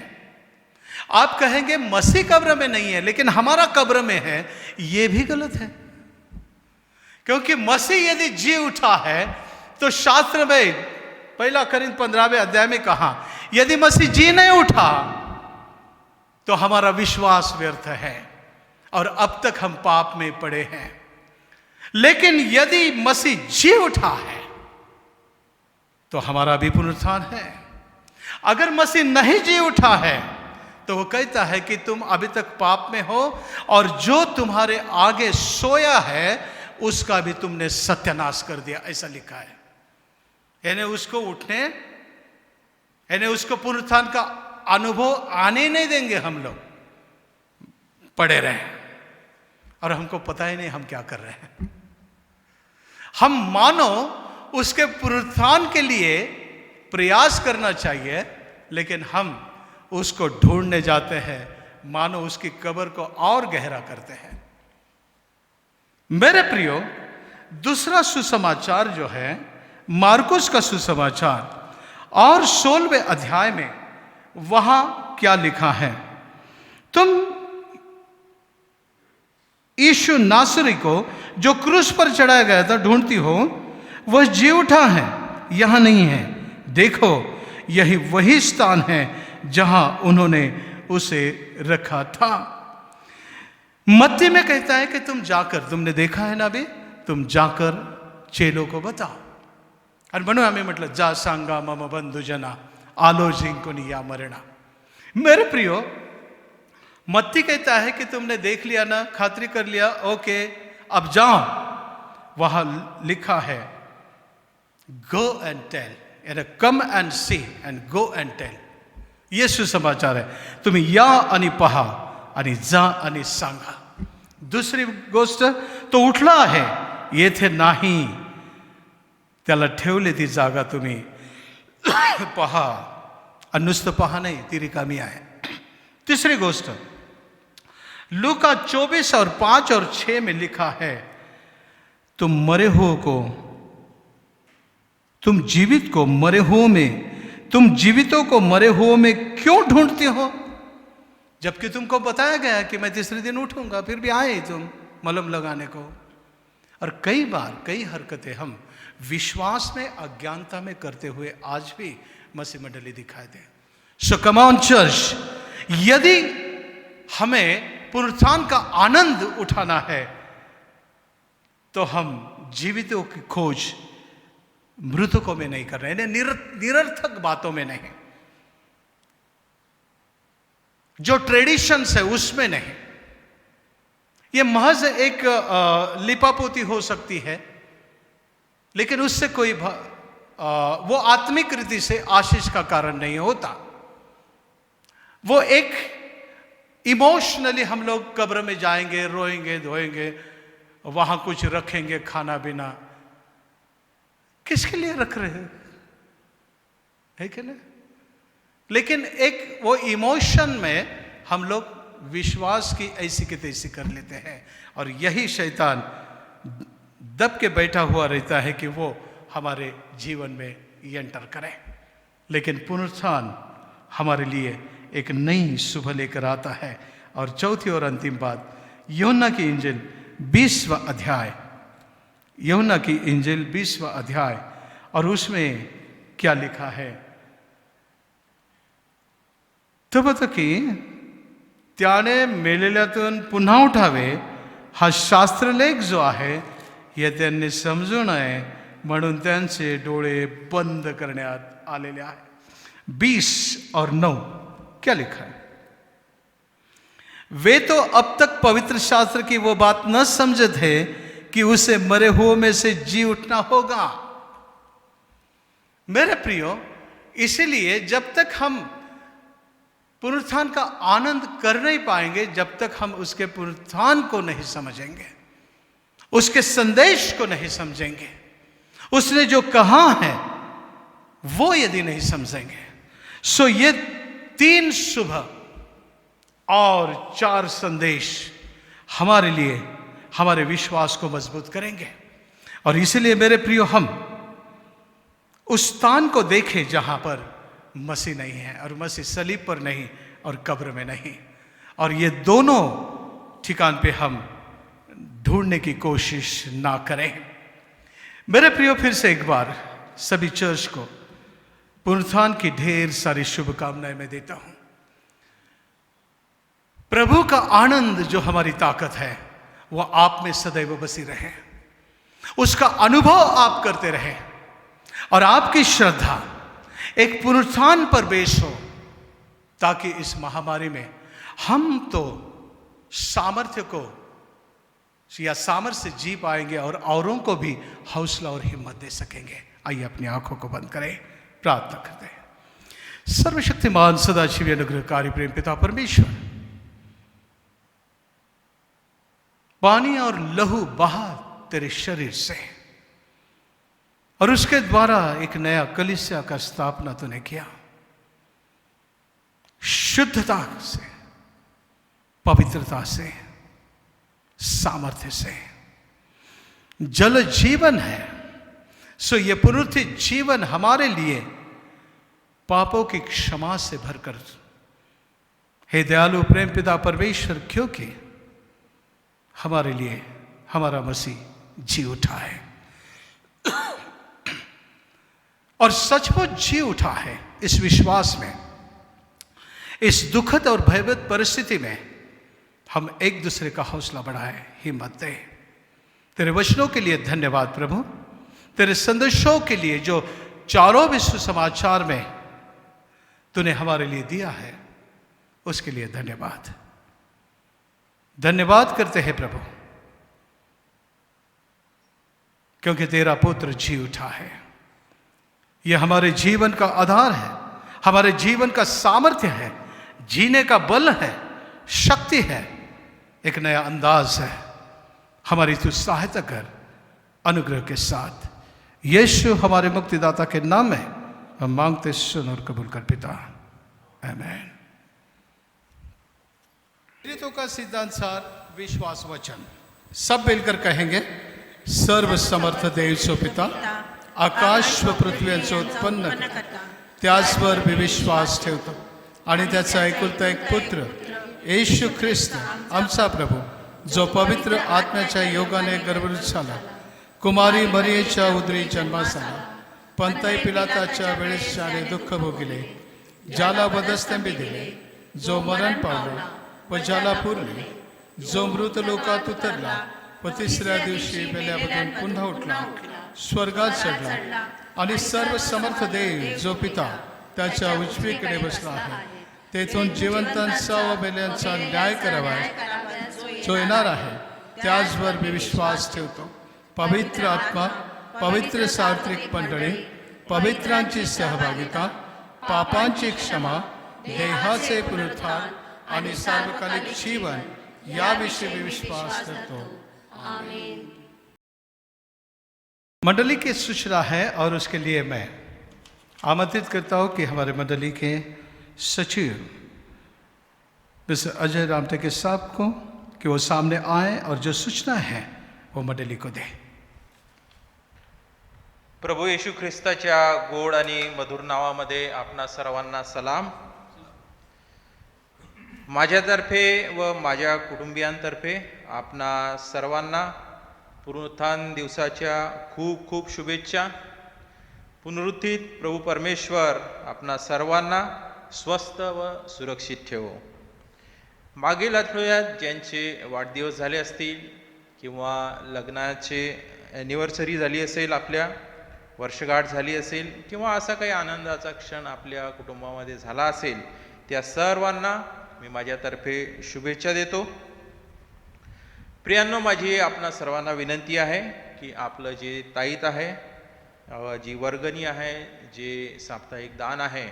आप कहेंगे मसीह कब्र में नहीं है, लेकिन हमारा कब्र में है, यह भी गलत है। क्योंकि मसीह यदि जी उठा है तो शास्त्र में 1 कोरिन्थ 15वें अध्याय में कहा, यदि मसीह जी नहीं उठा तो हमारा विश्वास व्यर्थ है और अब तक हम पाप में पड़े हैं। लेकिन यदि मसीह जी उठा है तो हमारा भी पुनरुत्थान है। अगर मसीह नहीं जी उठा है तो वो कहता है कि तुम अभी तक पाप में हो और जो तुम्हारे आगे सोया है उसका भी तुमने सत्यानाश कर दिया, ऐसा लिखा है। यानी उसको उठने, यानी उसको पुनरुत्थान का अनुभव आने नहीं देंगे। हम लोग पड़े रहे और हमको पता ही नहीं हम क्या कर रहे हैं। हम मानो उसके पुनरुत्थान के लिए प्रयास करना चाहिए, लेकिन हम उसको ढूंढने जाते हैं, मानो उसकी कब्र को और गहरा करते हैं। मेरे प्रियो, दूसरा सुसमाचार जो है मार्कुस का सुसमाचार और 16वें अध्याय में, वहां क्या लिखा है? तुम यीशु नासरी को जो क्रूस पर चढ़ाया गया था ढूंढती हो, वह जी उठा है, यहां नहीं है। देखो, यही वही स्थान है जहां उन्होंने उसे रखा था। मत्ती में कहता है कि तुम जाकर, तुमने देखा है ना अभी, तुम जाकर चेलों को बताओ। और बनो हमें मतलब जा सांगा मम बंधु जना आलो जिंकुनी या मरना। मेरे प्रियो, मत्ती कहता है कि तुमने देख लिया ना, खातरी कर लिया, ओके अब जाओ। वहां लिखा है गो एंड टेल, यानी come and see and go and tell. ये सुसमाचार है। तुम्ही या आणि पहा आणि जा आणि सांगा। दुसरी गोष्ट, तो उठला आहे, येथे नाही, त्याला ठेवले ती जागा तुम्ही पहा। आणि नुसतं पहा नाही, ती रिकामी आहे। तिसरी गोष्ट, लूका 24 और 5 और 6 में लिखा है, तुम मरे हो को, तुम जीवित को मरे हो में, तुम जीवितों को मरे हो में क्यों ढूंढते हो? जबकि तुमको बताया गया कि मैं तीसरे दिन उठूंगा, फिर भी आए तुम मलम लगाने को। और कई बार कई हरकतें हम विश्वास में अज्ञानता में करते हुए आज भी मसीह मंडली दिखाई दे। सो कम ऑन चर्च, यदि हमें पुनरुत्थान का आनंद उठाना है तो हम जीवितों की खोज मृतकों में नहीं कर रहे हैं, निरर्थक बातों में नहीं, जो ट्रेडिशंस है उसमें नहीं। यह महज एक लिपापोती हो सकती है, लेकिन उससे कोई वो आत्मिक रीति से आशीष का कारण नहीं होता। वो एक इमोशनली हम लोग कब्र में जाएंगे, रोएंगे, धोएंगे, वहां कुछ रखेंगे खाना पीना, किसके लिए रख रहे हैं, है कि नहीं? लेकिन एक वो इमोशन में हम लोग विश्वास की ऐसी की तैसी कर लेते हैं, और यही शैतान दब के बैठा हुआ रहता है कि वो हमारे जीवन में एंटर करे। लेकिन पुनरुत्थान हमारे लिए एक नई सुबह लेकर आता है। और चौथी और अंतिम बात, यूहन्ना की इंजिल 20वां अध्याय, यूहन्ना की इंजिल 20वां अध्याय, और उसमें क्या लिखा है? तो बता की त्याने मेलेल्यातून पुन्हा उठावे हा शास्त्रलेख जो आहे हे त्यांनी समजू नये म्हणून त्यांचे डोळे बंद करण्यात आलेले आहे। 20 और 9 क्या लिखा है? वे तो अब तक पवित्र शास्त्र की वो बात न समझे थे कि उसे मरे हुए में से जी उठना होगा। मेरे प्रियो, इसीलिए जब तक हम पुनरुत्थान का आनंद कर नहीं पाएंगे, जब तक हम उसके पुनरुत्थान को नहीं समझेंगे, उसके संदेश को नहीं समझेंगे, उसने जो कहा है वो यदि नहीं समझेंगे, सो ये 3 सुबह और 4 संदेश हमारे लिए हमारे विश्वास को मजबूत करेंगे। और इसलिए मेरे प्रियो, हम उस स्थान को देखें जहां पर मसीह नहीं है, और मसीह सलीब पर नहीं और कब्र में नहीं, और ये दोनों ठिकान पे हम ढूंढने की कोशिश ना करें। मेरे प्रियो, फिर से एक बार सभी चर्च को पुनरुत्थान की ढेर सारी शुभकामनाएं मैं देता हूं। प्रभु का आनंद जो हमारी ताकत है वो आप में सदैव बसी रहे, उसका अनुभव आप करते रहे, और आपकी श्रद्धा एक पुनरुत्थान पर बेस हो, ताकि इस महामारी में हम तो सामर्थ्य को या सामर्थ्य से जी पाएंगे और औरों को भी हौसला और हिम्मत दे सकेंगे। आइए अपनी आंखों को बंद करें, प्रार्थना करते हैं। सर्वशक्तिमान सदाशिव अनुग्रहकारी प्रेम पिता परमेश्वर, पानी और लहू बहा तेरे शरीर से, और उसके द्वारा एक नया कलीसिया का स्थापना तूने किया। शुद्धता से, पवित्रता से, सामर्थ्य से। जल जीवन है, सो ये पुनरुत्थित जीवन हमारे लिए पापों की क्षमा से भरकर, हे दयालु प्रेम पिता परमेश्वर, क्योंकि हमारे लिए हमारा मसीह जी उठा है और सचमुच जी उठा है। इस विश्वास में, इस दुखद और भयभीत परिस्थिति में हम एक दूसरे का हौसला बढ़ाएं, हिम्मत दें। तेरे वचनों के लिए धन्यवाद प्रभु, तेरे संदेशों के लिए जो चारों विश्व समाचार में तूने हमारे लिए दिया है, उसके लिए धन्यवाद। धन्यवाद करते हैं प्रभु, क्योंकि तेरा पुत्र जी उठा है। यह हमारे जीवन का आधार है, हमारे जीवन का सामर्थ्य है, जीने का बल है, शक्ति है, एक नया अंदाज है। हमारी तू सहायता कर अनुग्रह के साथ। यीशु हमारे मुक्तिदाता के नाम में हम मांगते, सुन और कबूल कर पिता, आमीन। प्रेरितों का सिद्धांतसार विश्वास वचन सब मिलकर कहेंगे। सर्व समर्थ देव सो पिता आकाश व पृथ्वी यांचं उत्पन्न करता, त्याचवर मी विश्वास ठेवतो आणि त्याचा एकुलता एक पुत्र येशू ख्रिस्त आमचा प्रभू, जो पवित्र आत्म्याच्या योगाने गर्भरूत झाला, कुमारी मरियेच्या उदरी जन्मास आला, पंतय पिलाताच्या वेळेस ज्याने दुःख भोगिले, ज्याला वधस्तंभी दिले, जो मरण पावला व ज्याला पुरले, जो मृत लोकात उतरला व तिसऱ्या दिवशी मेल्यामधून पुन्हा उठला, स्वर्गात चढला आणि सर्व समर्थ देव जो पिता त्याच्या उजवीकडे बसला आहे, तेथून जिवंतांचा व मेल्यांचा न्याय करावा जो येणार आहे, त्याचवर मी विश्वास ठेवतो। पवित्र आत्मा, पवित्र सार्वत्रिक मंडळी, पवित्रांची सहभागिता, पापांची क्षमा, देहाचे पुनरुत्थान आणि सार्वकालिक जीवन याविषयी मी विश्वास करतो। मंडली की सूचना है और उसके लिए मैं आमंत्रित करता हूँ कि हमारे मंडली के सचिव मिस्टर अजय रामटेके साहब को कि वो सामने आए और जो सूचना है वो मंडली को दें। प्रभू येशू ख्रिस्ताच्या गोड आणि मधुर नावामध्ये आपणा सर्वांना सलाम। माझ्यातर्फे व माझ्या कुटुंबियांतर्फे आपणा सर्वांना पुनरुत्थान दिवसाच्या खूप खूप शुभेच्छा। पुनरुत्थित प्रभू परमेश्वर आपणा सर्वांना स्वस्थ व सुरक्षित ठेवो। मागील आठवड्यात ज्यांचे वाढदिवस झाले असतील किंवा लग्नाचे ॲनिव्हर्सरी झाली असेल, आपल्या वर्षगाठ झाली असेल किंवा असा काही आनंदाचा क्षण आपल्या कुटुंबामध्ये झाला असेल, त्या सर्वांना मी माझ्यातर्फे शुभेच्छा देतो। प्रियांनो, माझी आपणा सर्वांना विनंती आहे की आपलं जे ताईत आहे, जी वर्गणी आहे, जे साप्ताहिक दान आहे,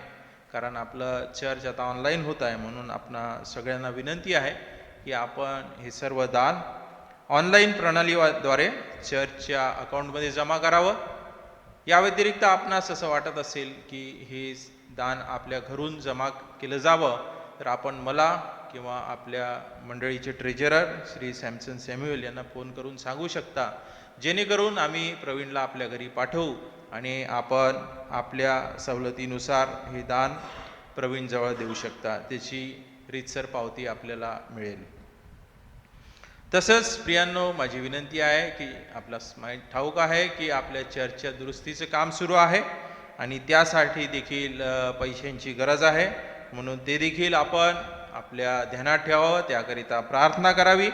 कारण आपलं चर्च आता ऑनलाईन होत आहे, म्हणून आपणा सगळ्यांना विनंती आहे की आपण हे सर्व दान ऑनलाईन प्रणालीद्वारे चर्चच्या अकाउंटमध्ये जमा करावं। या व्यतिरिक्त आपणास असं वाटत असेल की हे दान आपल्या घरून जमा केलं जावं, तर आपण मला किंवा आपल्या मंडळीचे ट्रेजरर श्री सॅमसन सॅम्युएल यांना फोन करून सांगू शकता, जेणेकरून आम्ही प्रवीणला आपल्या घरी पाठवू आणि आपण आपल्या सवलतीनुसार हे दान प्रवीणजवळ देऊ शकता। त्याची रीतसर पावती आपल्याला मिळेल। तसंच प्रियांनो, माझी विनंती आहे की आपला ठाऊक आहे की आपल्या चर्चच्या दुरुस्तीचं काम सुरू आहे आणि त्यासाठी देखील पैशांची गरज आहे, म्हणून ते देखील आपण आपल्या ध्यानात ठेवावं, त्याकरिता प्रार्थना करावी।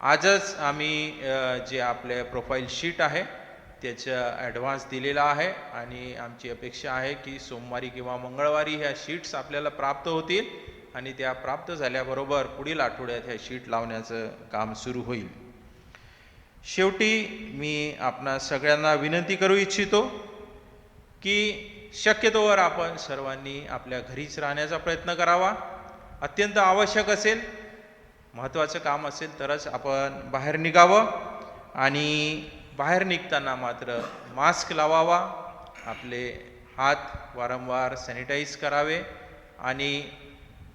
आजच आम्ही जे आपले प्रोफाईल शीट आहे त्याचा ॲडव्हान्स दिलेला आहे आणि आमची अपेक्षा आहे की सोमवारी किंवा मंगळवारी ह्या शीट्स आपल्याला प्राप्त होतील आणि त्या प्राप्त झाल्याबरोबर पुढील आठवड्यात ह्या शीट लावण्याचं काम सुरू होईल। शेवटी मी आपणा सगळ्यांना विनंती करू इच्छितो की शक्यतोवर आपण सर्वांनी आपल्या घरीच राहण्याचा प्रयत्न करावा। अत्यंत आवश्यक असेल, महत्त्वाचं काम असेल तरच आपण बाहेर निघावं आणि बाहेर निघताना मात्र मास्क लावावा, आपले हात वारंवार सॅनिटाईज करावे आणि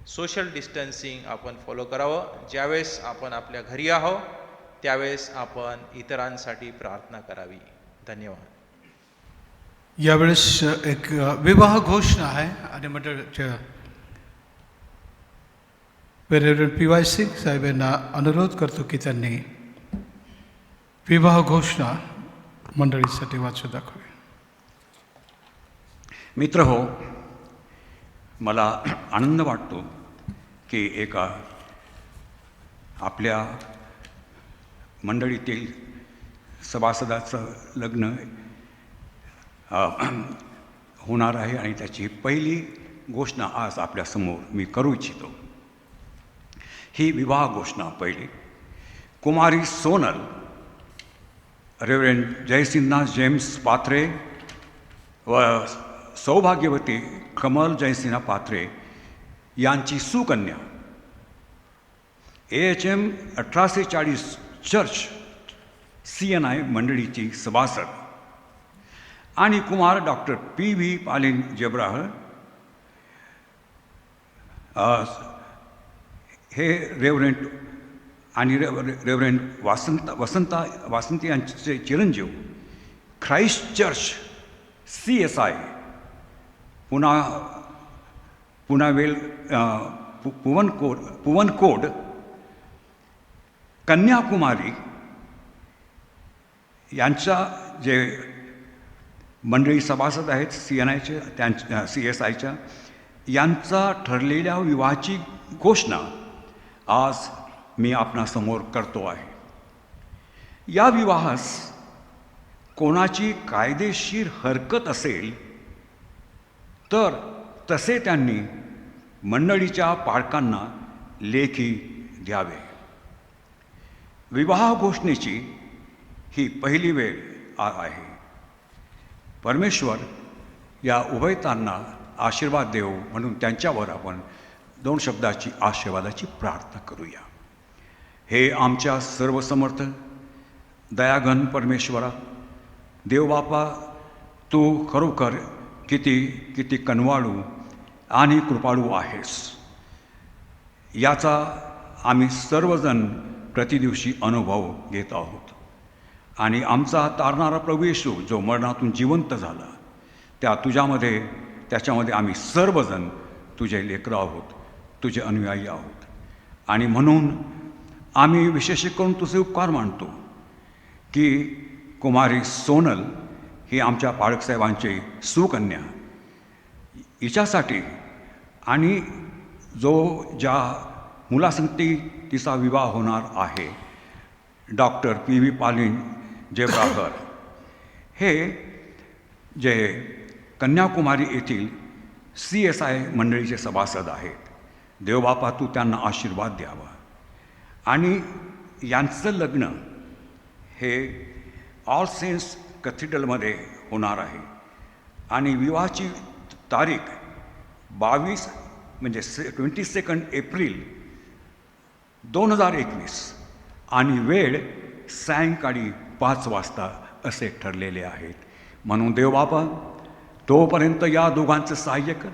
सोशल डिस्टन्सिंग आपण फॉलो करावं। ज्यावेळेस आपण आपल्या घरी आहोत त्यावेळेस आपण इतरांसाठी प्रार्थना करावी। धन्यवाद। यावेळेस एक विवाह घोषणा आहे आणि मंडळाच्या रेव्हरंड PY सिंग साहेब यांना अनुरोध करतो की त्यांनी विवाह घोषणा मंडळीसाठी वाचून दाखवावी। मित्र हो, मला आनंद वाटतो की एका आपल्या मंडळीतील सभासदाचं लग्न होणार आहे आणि त्याची पहिली घोषणा आज आपल्यासमोर मी करू इच्छितो। ही विवाह घोषणा पहिली कुमारी सोनल रेव्हरंड जयसिंहनाथ जेम्स पात्रे व सौभाग्यवती कमल जयसिंह पात्रे यांची सुकन्या AHM 1840 चर्च CNI मंडळीची सभासद आणि कुमार डॉक्टर PV पालीन जेब्राह हे रेव्हरंट आणि रेव्हरंट वासंती यांचे चिरंजीव ख्राइस्ट चर्च CSI पुनावेल पुवनकोड कन्याकुमारी यांच्या जे मंडळी सभासद आहेत CNIचे CSIच्या यांचा ठरलेल्या विवाहाची घोषणा आज मी आपणासमोर करतो आहे. या विवाहास कोणाची कायदेशीर हरकत असेल तर तसे त्यांनी मंडळीच्या पालकांना लेखी द्यावे. विवाह घोषणेची ही पहिली वेळ आहे. परमेश्वर या उभयतांना आशीर्वाद देव म्हणून त्यांच्यावर आपण 2 शब्दाची आशीर्वादाची प्रार्थना करूया. हे आमच्या सर्वसमर्थ दयाघन परमेश्वरा, देवबापा, तू खरोखर किती कनवाळू आणि कृपाळू आहेस याचा आम्ही सर्वजण प्रतिदिवशी अनुभव घेत आहोत. आणि आमचा तारणारा प्रभू येशू जो मरणातून जिवंत झाला त्याच्यामध्ये आम्ही सर्वजण तुझे लेकरं आहोत, तुझे अनुयायी आहोत. आणि म्हणून आम्ही विशेष करून तुझे उपकार मानतो की कुमारी सोनल ही आमच्या पालकसाहेबांची सुकन्या हिच्यासाठी आणि ज्या मुलासंगती तिचा विवाह होणार आहे डॉक्टर PV पालीन जेब्राकर हे जे कन्याकुमारी येथील CSI मंडळीचे सभासद आहेत. देवबापा तू त्यांना आशीर्वाद द्यावा. आणि यांचं लग्न हे ऑल सेंट्स कॅथेड्रलमध्ये होणार आहे. आणि विवाहाची तारीख 22 म्हणजे 22 एप्रिल 2021 आणि वेळ सायंकाळी 5 वाजता असे ठरलेले आहेत. म्हणून देवबापा तोपर्यंत या दोघांचं सहाय्य कर.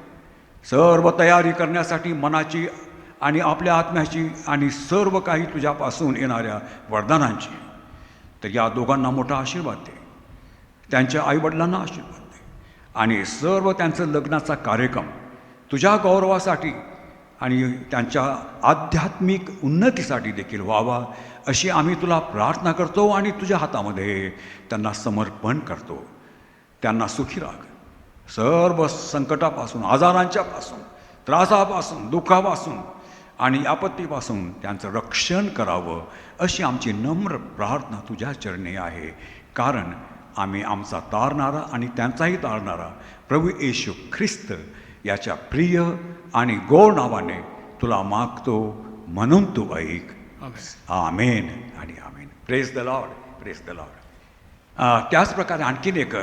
सर्व तयारी करण्यासाठी मनाची आणि आपल्या आत्म्याची आणि सर्व काही तुझ्यापासून येणाऱ्या वरदानांची. तर या दोघांना मोठा आशीर्वाद दे, त्यांच्या आईवडिलांना आशीर्वाद दे आणि सर्व त्यांचं लग्नाचा कार्यक्रम तुझ्या गौरवासाठी आणि त्यांच्या आध्यात्मिक उन्नतीसाठी देखील व्हावा अशी आम्ही तुला प्रार्थना करतो आणि तुझ्या हातामध्ये त्यांना समर्पण करतो. त्यांना सुखी राख, सर्व संकटापासून, आजारांच्यापासून, त्रासापासून, दुःखापासून आणि आपत्तीपासून त्यांचं रक्षण करावं अशी आमची नम्र प्रार्थना तुझ्या चरणी आहे. कारण आम्ही आमचा तारणारा आणि त्यांचाही तारणारा प्रभू येशू ख्रिस्त याच्या प्रिय आणि गोड नावाने तुला मागतो, म्हणून तू ऐक. आमेन आणि amen. Praise the lord, praise the lord. त्याच प्रकारे आणखीन एक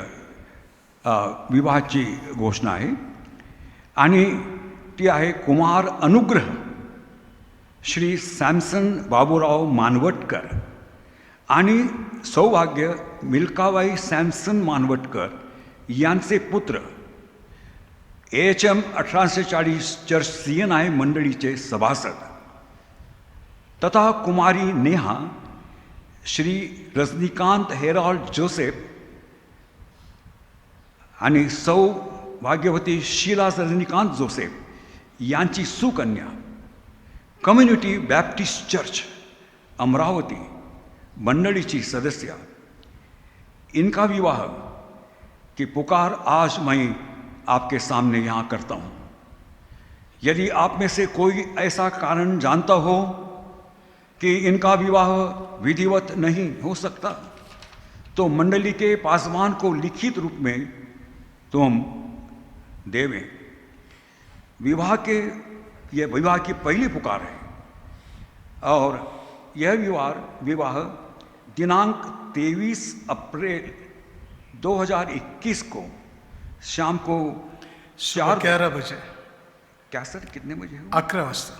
विवाहाची घोषणा आहे आणि ती आहे कुमार अनुग्रह श्री सॅमसन बाबूराव मानवटकर आणि सौभाग्य मिल्काबाई सॅमसन मानवटकर यांचे पुत्र AHM 1840 चर्च CNI मंडळीचे सभासद तथा कुमारी नेहा श्री रजनीकांत हेरॉल्ड जोसेफ आणि सौभाग्यवती शीला रजनीकांत जोसेफ यांची सुकन्या कम्युनिटी बॅप्टिस्ट चर्च अमरावती मंडळीची सदस्य. इनका विवाह की पुकार आज मैं आपके सामने यहाँ करता हूँ. यदि आप में से कोई ऐसा कारण जानता हो कि इनका विवाह विधिवत नहीं हो सकता तो मंडली के पासवान को लिखित रूप में तुम देवें. विवाह की पहली पुकार है और यह विवाह दिनांक 23 अप्रैल 2021 को शाम को 11 बजे. क्या सर, कितने बजे? 11 वाजता.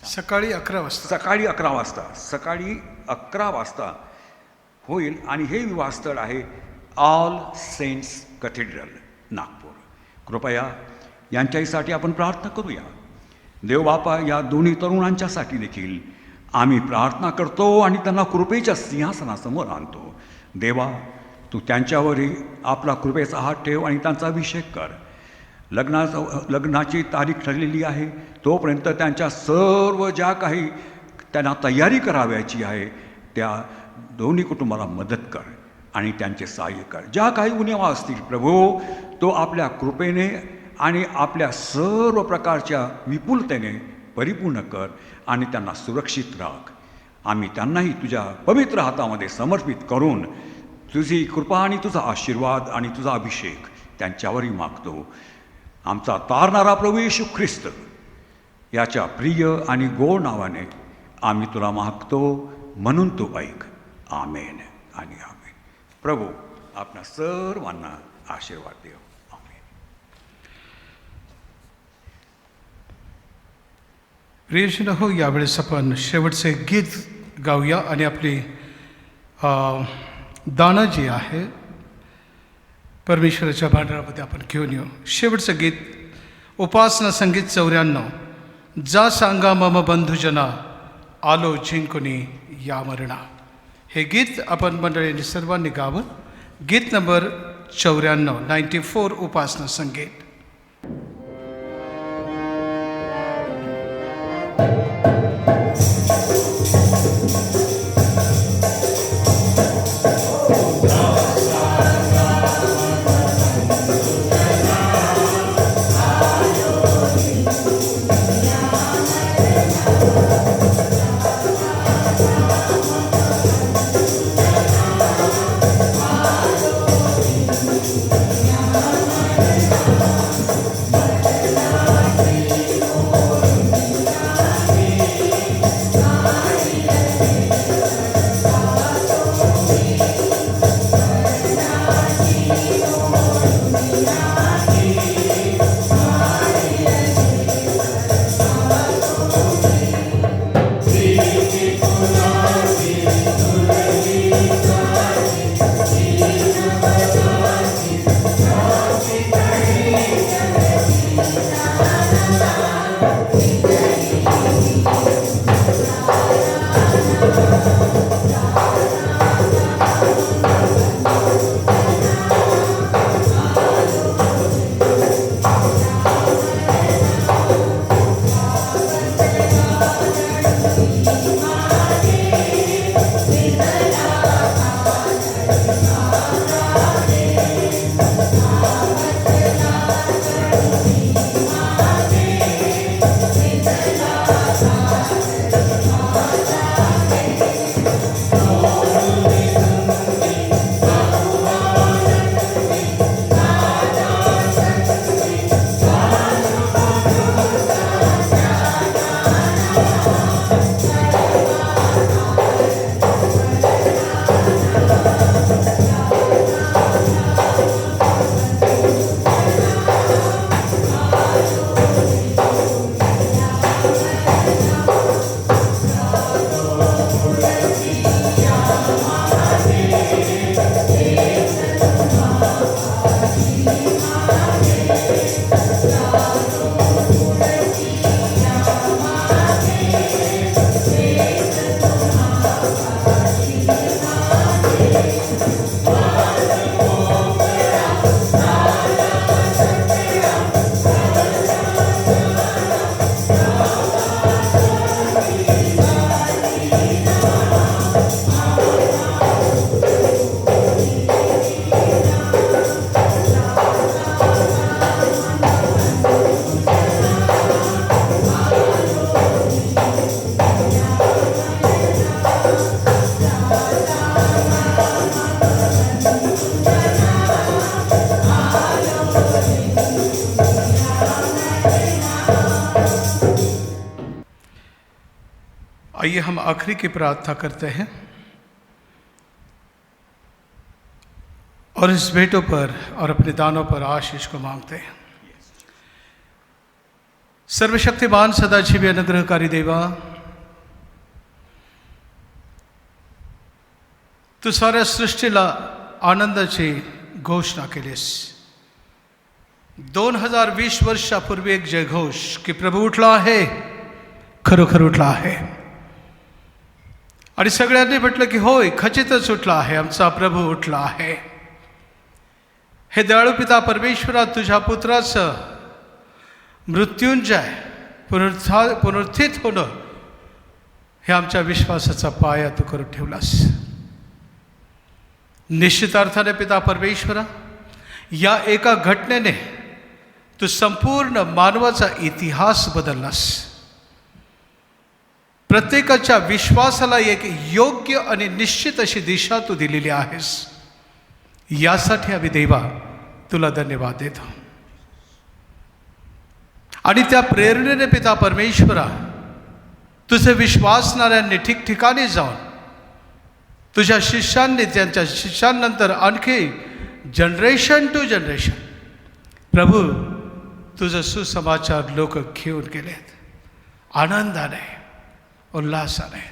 सकाळी 11 वाजता. सकाळी 11 वाजता होईल. आणि हे विवाहस्थळ आहे ऑल सेंट्स कॅथेड्रल नागपूर. कृपया यांच्यासाठी आपण प्रार्थना करूया देवबापा, या दोन्ही तरुणांच्यासाठी देखील आम्ही प्रार्थना करतो आणि त्यांना कृपेच्या सिंहासनासमोर आणतो. देवा, तू त्यांच्यावरही आपला कृपेचा हात ठेव आणि त्यांचा अभिषेक कर. लग्नाची तारीख ठरलेली आहे, तोपर्यंत त्यांच्या सर्व ज्या काही त्यांना तयारी करावयाची आहे त्या दोन्ही कुटुंबाला मदत कर आणि त्यांचे सहाय्य कर. ज्या काही उणिवा असतील प्रभू, तो आपल्या कृपेने आणि आपल्या सर्व प्रकारच्या विपुलतेने परिपूर्ण कर आणि त्यांना सुरक्षित राख. आम्ही त्यांनाही तुझ्या पवित्र हातामध्ये समर्पित करून तुझी कृपा आणि तुझा आशीर्वाद आणि तुझा अभिषेक त्यांच्यावरही मागतो. आमचा तारणारा प्रभू येशू ख्रिस्त याच्या प्रिय आणि गोड नावाने आम्ही तुला मागतो, म्हणून तू ऐक. आमेन आणि आमेन. प्रभू आपणा सर्वांना आशीर्वाद देव. आमेन. प्रियजन हो, यावेळेस आपण शेवटचे गीत गाऊया आणि आपली दानं जी आहे परमेश्वराच्या भांडारामध्ये आपण घेऊन येऊ. शेवटचं गीत उपासना संगीत 94, जा सांगा मम बंधुजना आलो जिंकुनी या मरणा. हे गीत आपण मंडळींनी सर्वांनी गावं. गीत नंबर 94, 94, उपासना संगीत. आइए हम आखिरी की प्रार्थना करते हैं और इस भेंटों पर और अपने दानों पर आशीष को मांगते हैं। सर्वशक्तिमान सदाशिवी अनुग्रहकारी देवा, तू साऱ्या सृष्टीला आनंदाची घोषणा केलीस. 2020 वर्षापूर्वी एक जयघोष की प्रभू उठला आहे, खरोखर उठला आहे. आणि सगळ्यांनी म्हटलं की होय, खचितच उठला आहे, आमचा प्रभू उठला आहे. हे दयाळू पिता परमेश्वरा, तुझ्या पुत्राचं मृत्युंजय पुनरुत्थित होणं हे आमच्या विश्वासाचा पाया तू करून ठेवलास. निश्चित अर्थाने पिता परमेश्वरा, या एका घटनेने तू संपूर्ण मानवाचा इतिहास बदललास. प्रत्येकाच्या विश्वासाला एक योग्य आणि निश्चित अशी दिशा तू दिलेली आहेस. यासाठी आम्ही देवा तुला धन्यवाद देतो. आणि त्या प्रेरणेने पिता परमेश्वरा, तुझे विश्वासणाऱ्यांनी ठिकठिकाणी जाऊन तुझ्या शिष्यांनी त्यांच्या शिष्यांनंतर आणखी जनरेशन टू जनरेशन प्रभू तुझं सुसमाचार लोक घेऊन गेलेत आनंदाने, उल्हासाने.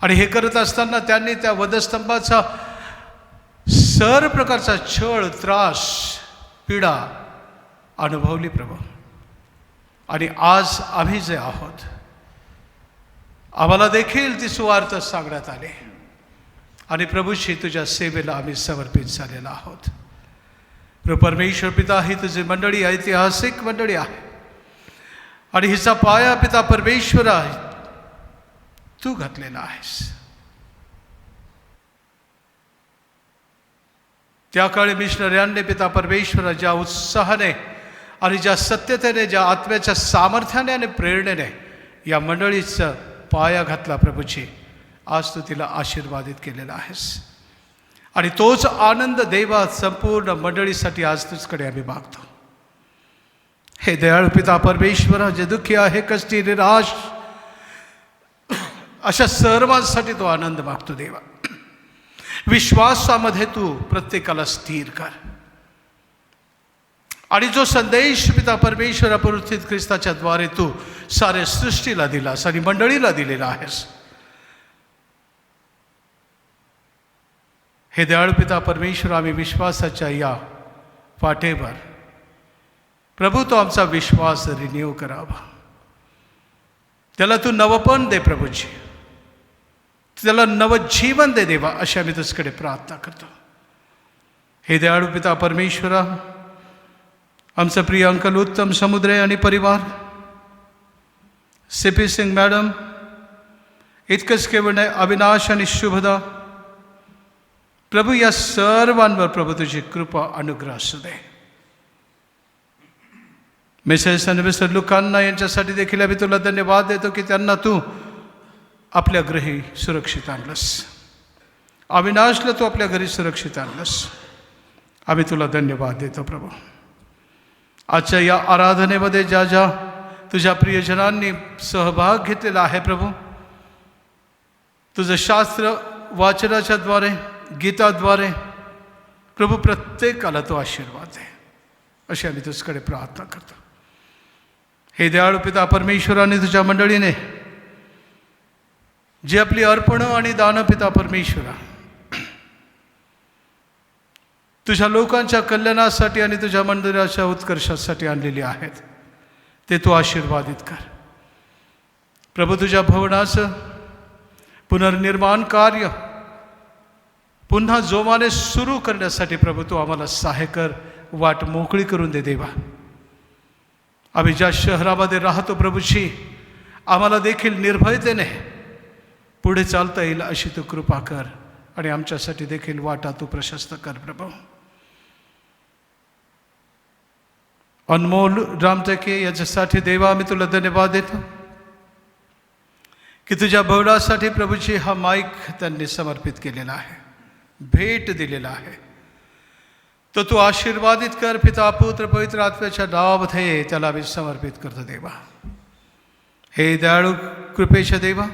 आणि हे करत असताना त्यांनी त्या वधस्तंभाचा सर्व प्रकारचा छळ, त्रास, पीडा अनुभवली प्रभू. आणि आज आम्ही जे आहोत, आम्हाला देखील ती सुवार्थ सांगण्यात आली. आणि प्रभूशी तुझ्या सेवेला आम्ही समर्पित झालेलो आहोत. प्रभू परमेश्वर पिता, ही तुझी मंडळी ऐतिहासिक मंडळी आहे. आणि हिचा पाया पिता परमेश्वरा तू घातलेला आहेस. त्या काळी मिशनऱ्यांनी पिता परमेश्वरा ज्या उत्साहाने आणि ज्या सत्यतेने, ज्या आत्म्याच्या सामर्थ्याने आणि प्रेरणेने या मंडळीचा पाया घातला प्रभूची, आज तू तिला आशीर्वादित केलेला आहेस. आणि तोच आनंद देवा संपूर्ण मंडळीसाठी आज तुझकडे आम्ही मागतो. हे दयाळू पिता परमेश्वरा, जे दुःखी आहे, कष्टी, निराश, अशा सर्वांसाठी तो आनंद मागतो देवा. विश्वासामध्ये तू प्रत्येकाला स्थिर कर. आणि जो संदेश पिता परमेश्वरा पुनरुत्थित ख्रिस्ताच्या द्वारे तू सारे सृष्टीला दिलास आणि मंडळीला दिलेला आहेस, हे दयाळू पिता परमेश्वर, आम्ही विश्वासाच्या या वाटेवर प्रभू तो आमचा विश्वास रिन्यू करावा. त्याला तू नवपण दे प्रभूजी, त्याला नवजीवन दे देवा, अशी आम्ही तुझकडे प्रार्थना करतो. हे दयाळू पिता परमेश्वरा, आमचं प्रिय अंकल उत्तम समुद्रे आणि परिवार, CP सिंग मॅडम, इतकंच केवळ नाही, अविनाश आणि शुभदा, प्रभू या सर्वांवर प्रभू तुझी कृपा अनुग्रह असू दे. मिसेस आणि मिस्टर लुकांना यांच्यासाठी देखील आम्ही तुला धन्यवाद देतो की त्यांना तू आपल्या घरी सुरक्षित आणलंस. अविनाशला तू आपल्या घरी सुरक्षित आणलंस. आम्ही तुला धन्यवाद देतो प्रभू. आजच्या या आराधनेमध्ये ज्या ज्या तुझ्या प्रियजनांनी सहभाग घेतलेला आहे प्रभू, तुझं शास्त्र वाचनाच्या द्वारे, गीताद्वारे प्रभू प्रत्येकाला तो आशीर्वाद दे, अशी आम्ही तुझकडे प्रार्थना करतो. हे दयाळू पिता परमेश्वराने तुझ्या मंडळीने जी आपली अर्पणं आणि दानं पिता परमेश्वरा तुझ्या लोकांच्या कल्याणासाठी आणि तुझ्या मंदिराच्या उत्कर्षासाठी आणलेली आहेत, ते तू आशीर्वादित कर प्रभू. तुझ्या भवनाचं पुनर्निर्माण कार्य पुन्हा जोमाने सुरू करण्यासाठी प्रभू तू आम्हाला सहाय्य कर, वाट मोकळी करून दे देवा. आम्ही ज्या शहरामध्ये राहतो प्रभूशी, आम्हाला देखील निर्भयतेने पुढे चालता येईल अशी तू कृपा कर. आणि आमच्यासाठी देखील वाटा तू प्रशस्त कर प्रभू. अनमोल रामटके याच्यासाठी देवा आम्ही तुला धन्यवाद देतो की तुझ्या भवनासाठी प्रभूची हा माईक त्यांनी समर्पित केलेला आहे, भेट दिलेला आहे. तो तू आशीर्वादित कर पिता, पुत्र, पवित्र आत्म्याच्या नावामध्ये त्याला आम्ही समर्पित करतो देवा. हे दयाळू कृपेच्या देवा,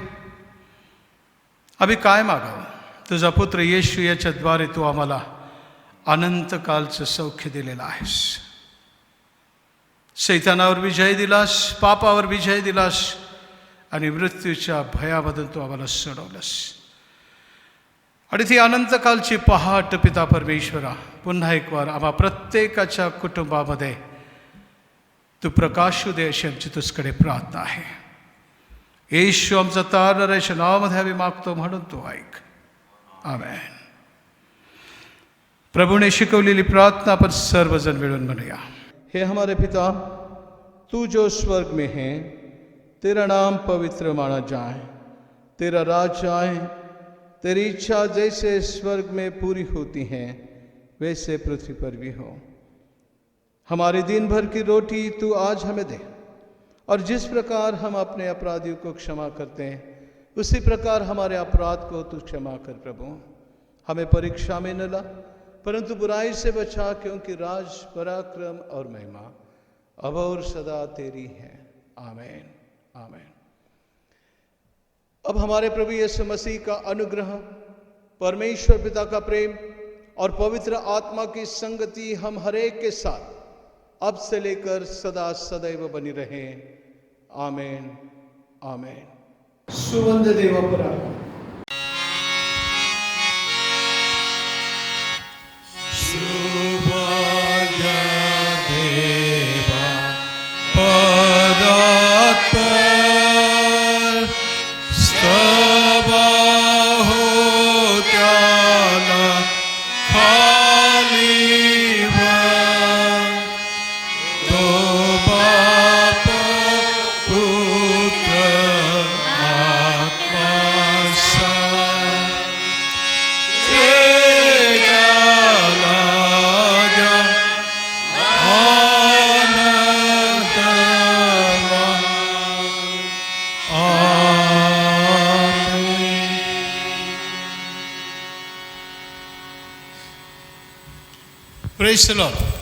आम्ही काय मागावं? तुझा पुत्र येशू याच्याद्वारे तू आम्हाला अनंतकालचं सौख्य दिलेलं आहेस. शैतानावर विजय दिलास, पापावर विजय दिलास आणि मृत्यूच्या भयामधून तू आम्हाला सोडवलंस. आणि ती अनंतकालची पहाट पिता परमेश्वरा पुन्हा एक वार आम्हा प्रत्येकाच्या कुटुंबामध्ये तू प्रकाशू दे अशी आमची तुझकडे प्रार्थना आहे. येशू आमचा तारणाऱ्याच्या नावामध्ये आम्ही मागतो म्हणून तू ऐक. आमेन. प्रभूने शिकवलेली प्रार्थना आपण सर्वजण मिळून म्हणूया. हे हमारे पिता, तू जो स्वर्ग में है, तेरा नाम पवित्र माना जाए, तेरा राज्य आए, तेरी इच्छा जैसे स्वर्ग में पूरी होती है वैसे पृथ्वी पर भी हो. हमारे दिन भर की रोटी तू आज हमें दे, और जिस प्रकार हम अपने अपराधियों को क्षमा करते हैं उसी प्रकार हमारे अपराध को तू क्षमा कर. प्रभु, हमें परीक्षा में न ला परंतु बुराई से बचा, क्योंकि राज, पराक्रम और महिमा अब और सदा तेरी है. आमीन. आमीन. अब हमारे प्रभु यीशु मसीह का अनुग्रह, परमेश्वर पिता का प्रेम और पवित्र आत्मा की संगति हम हरेक के साथ अब से लेकर सदा सदैव बनी रहे. आमीन. आमीन. सुवंद देवापरा. Praise the Lord.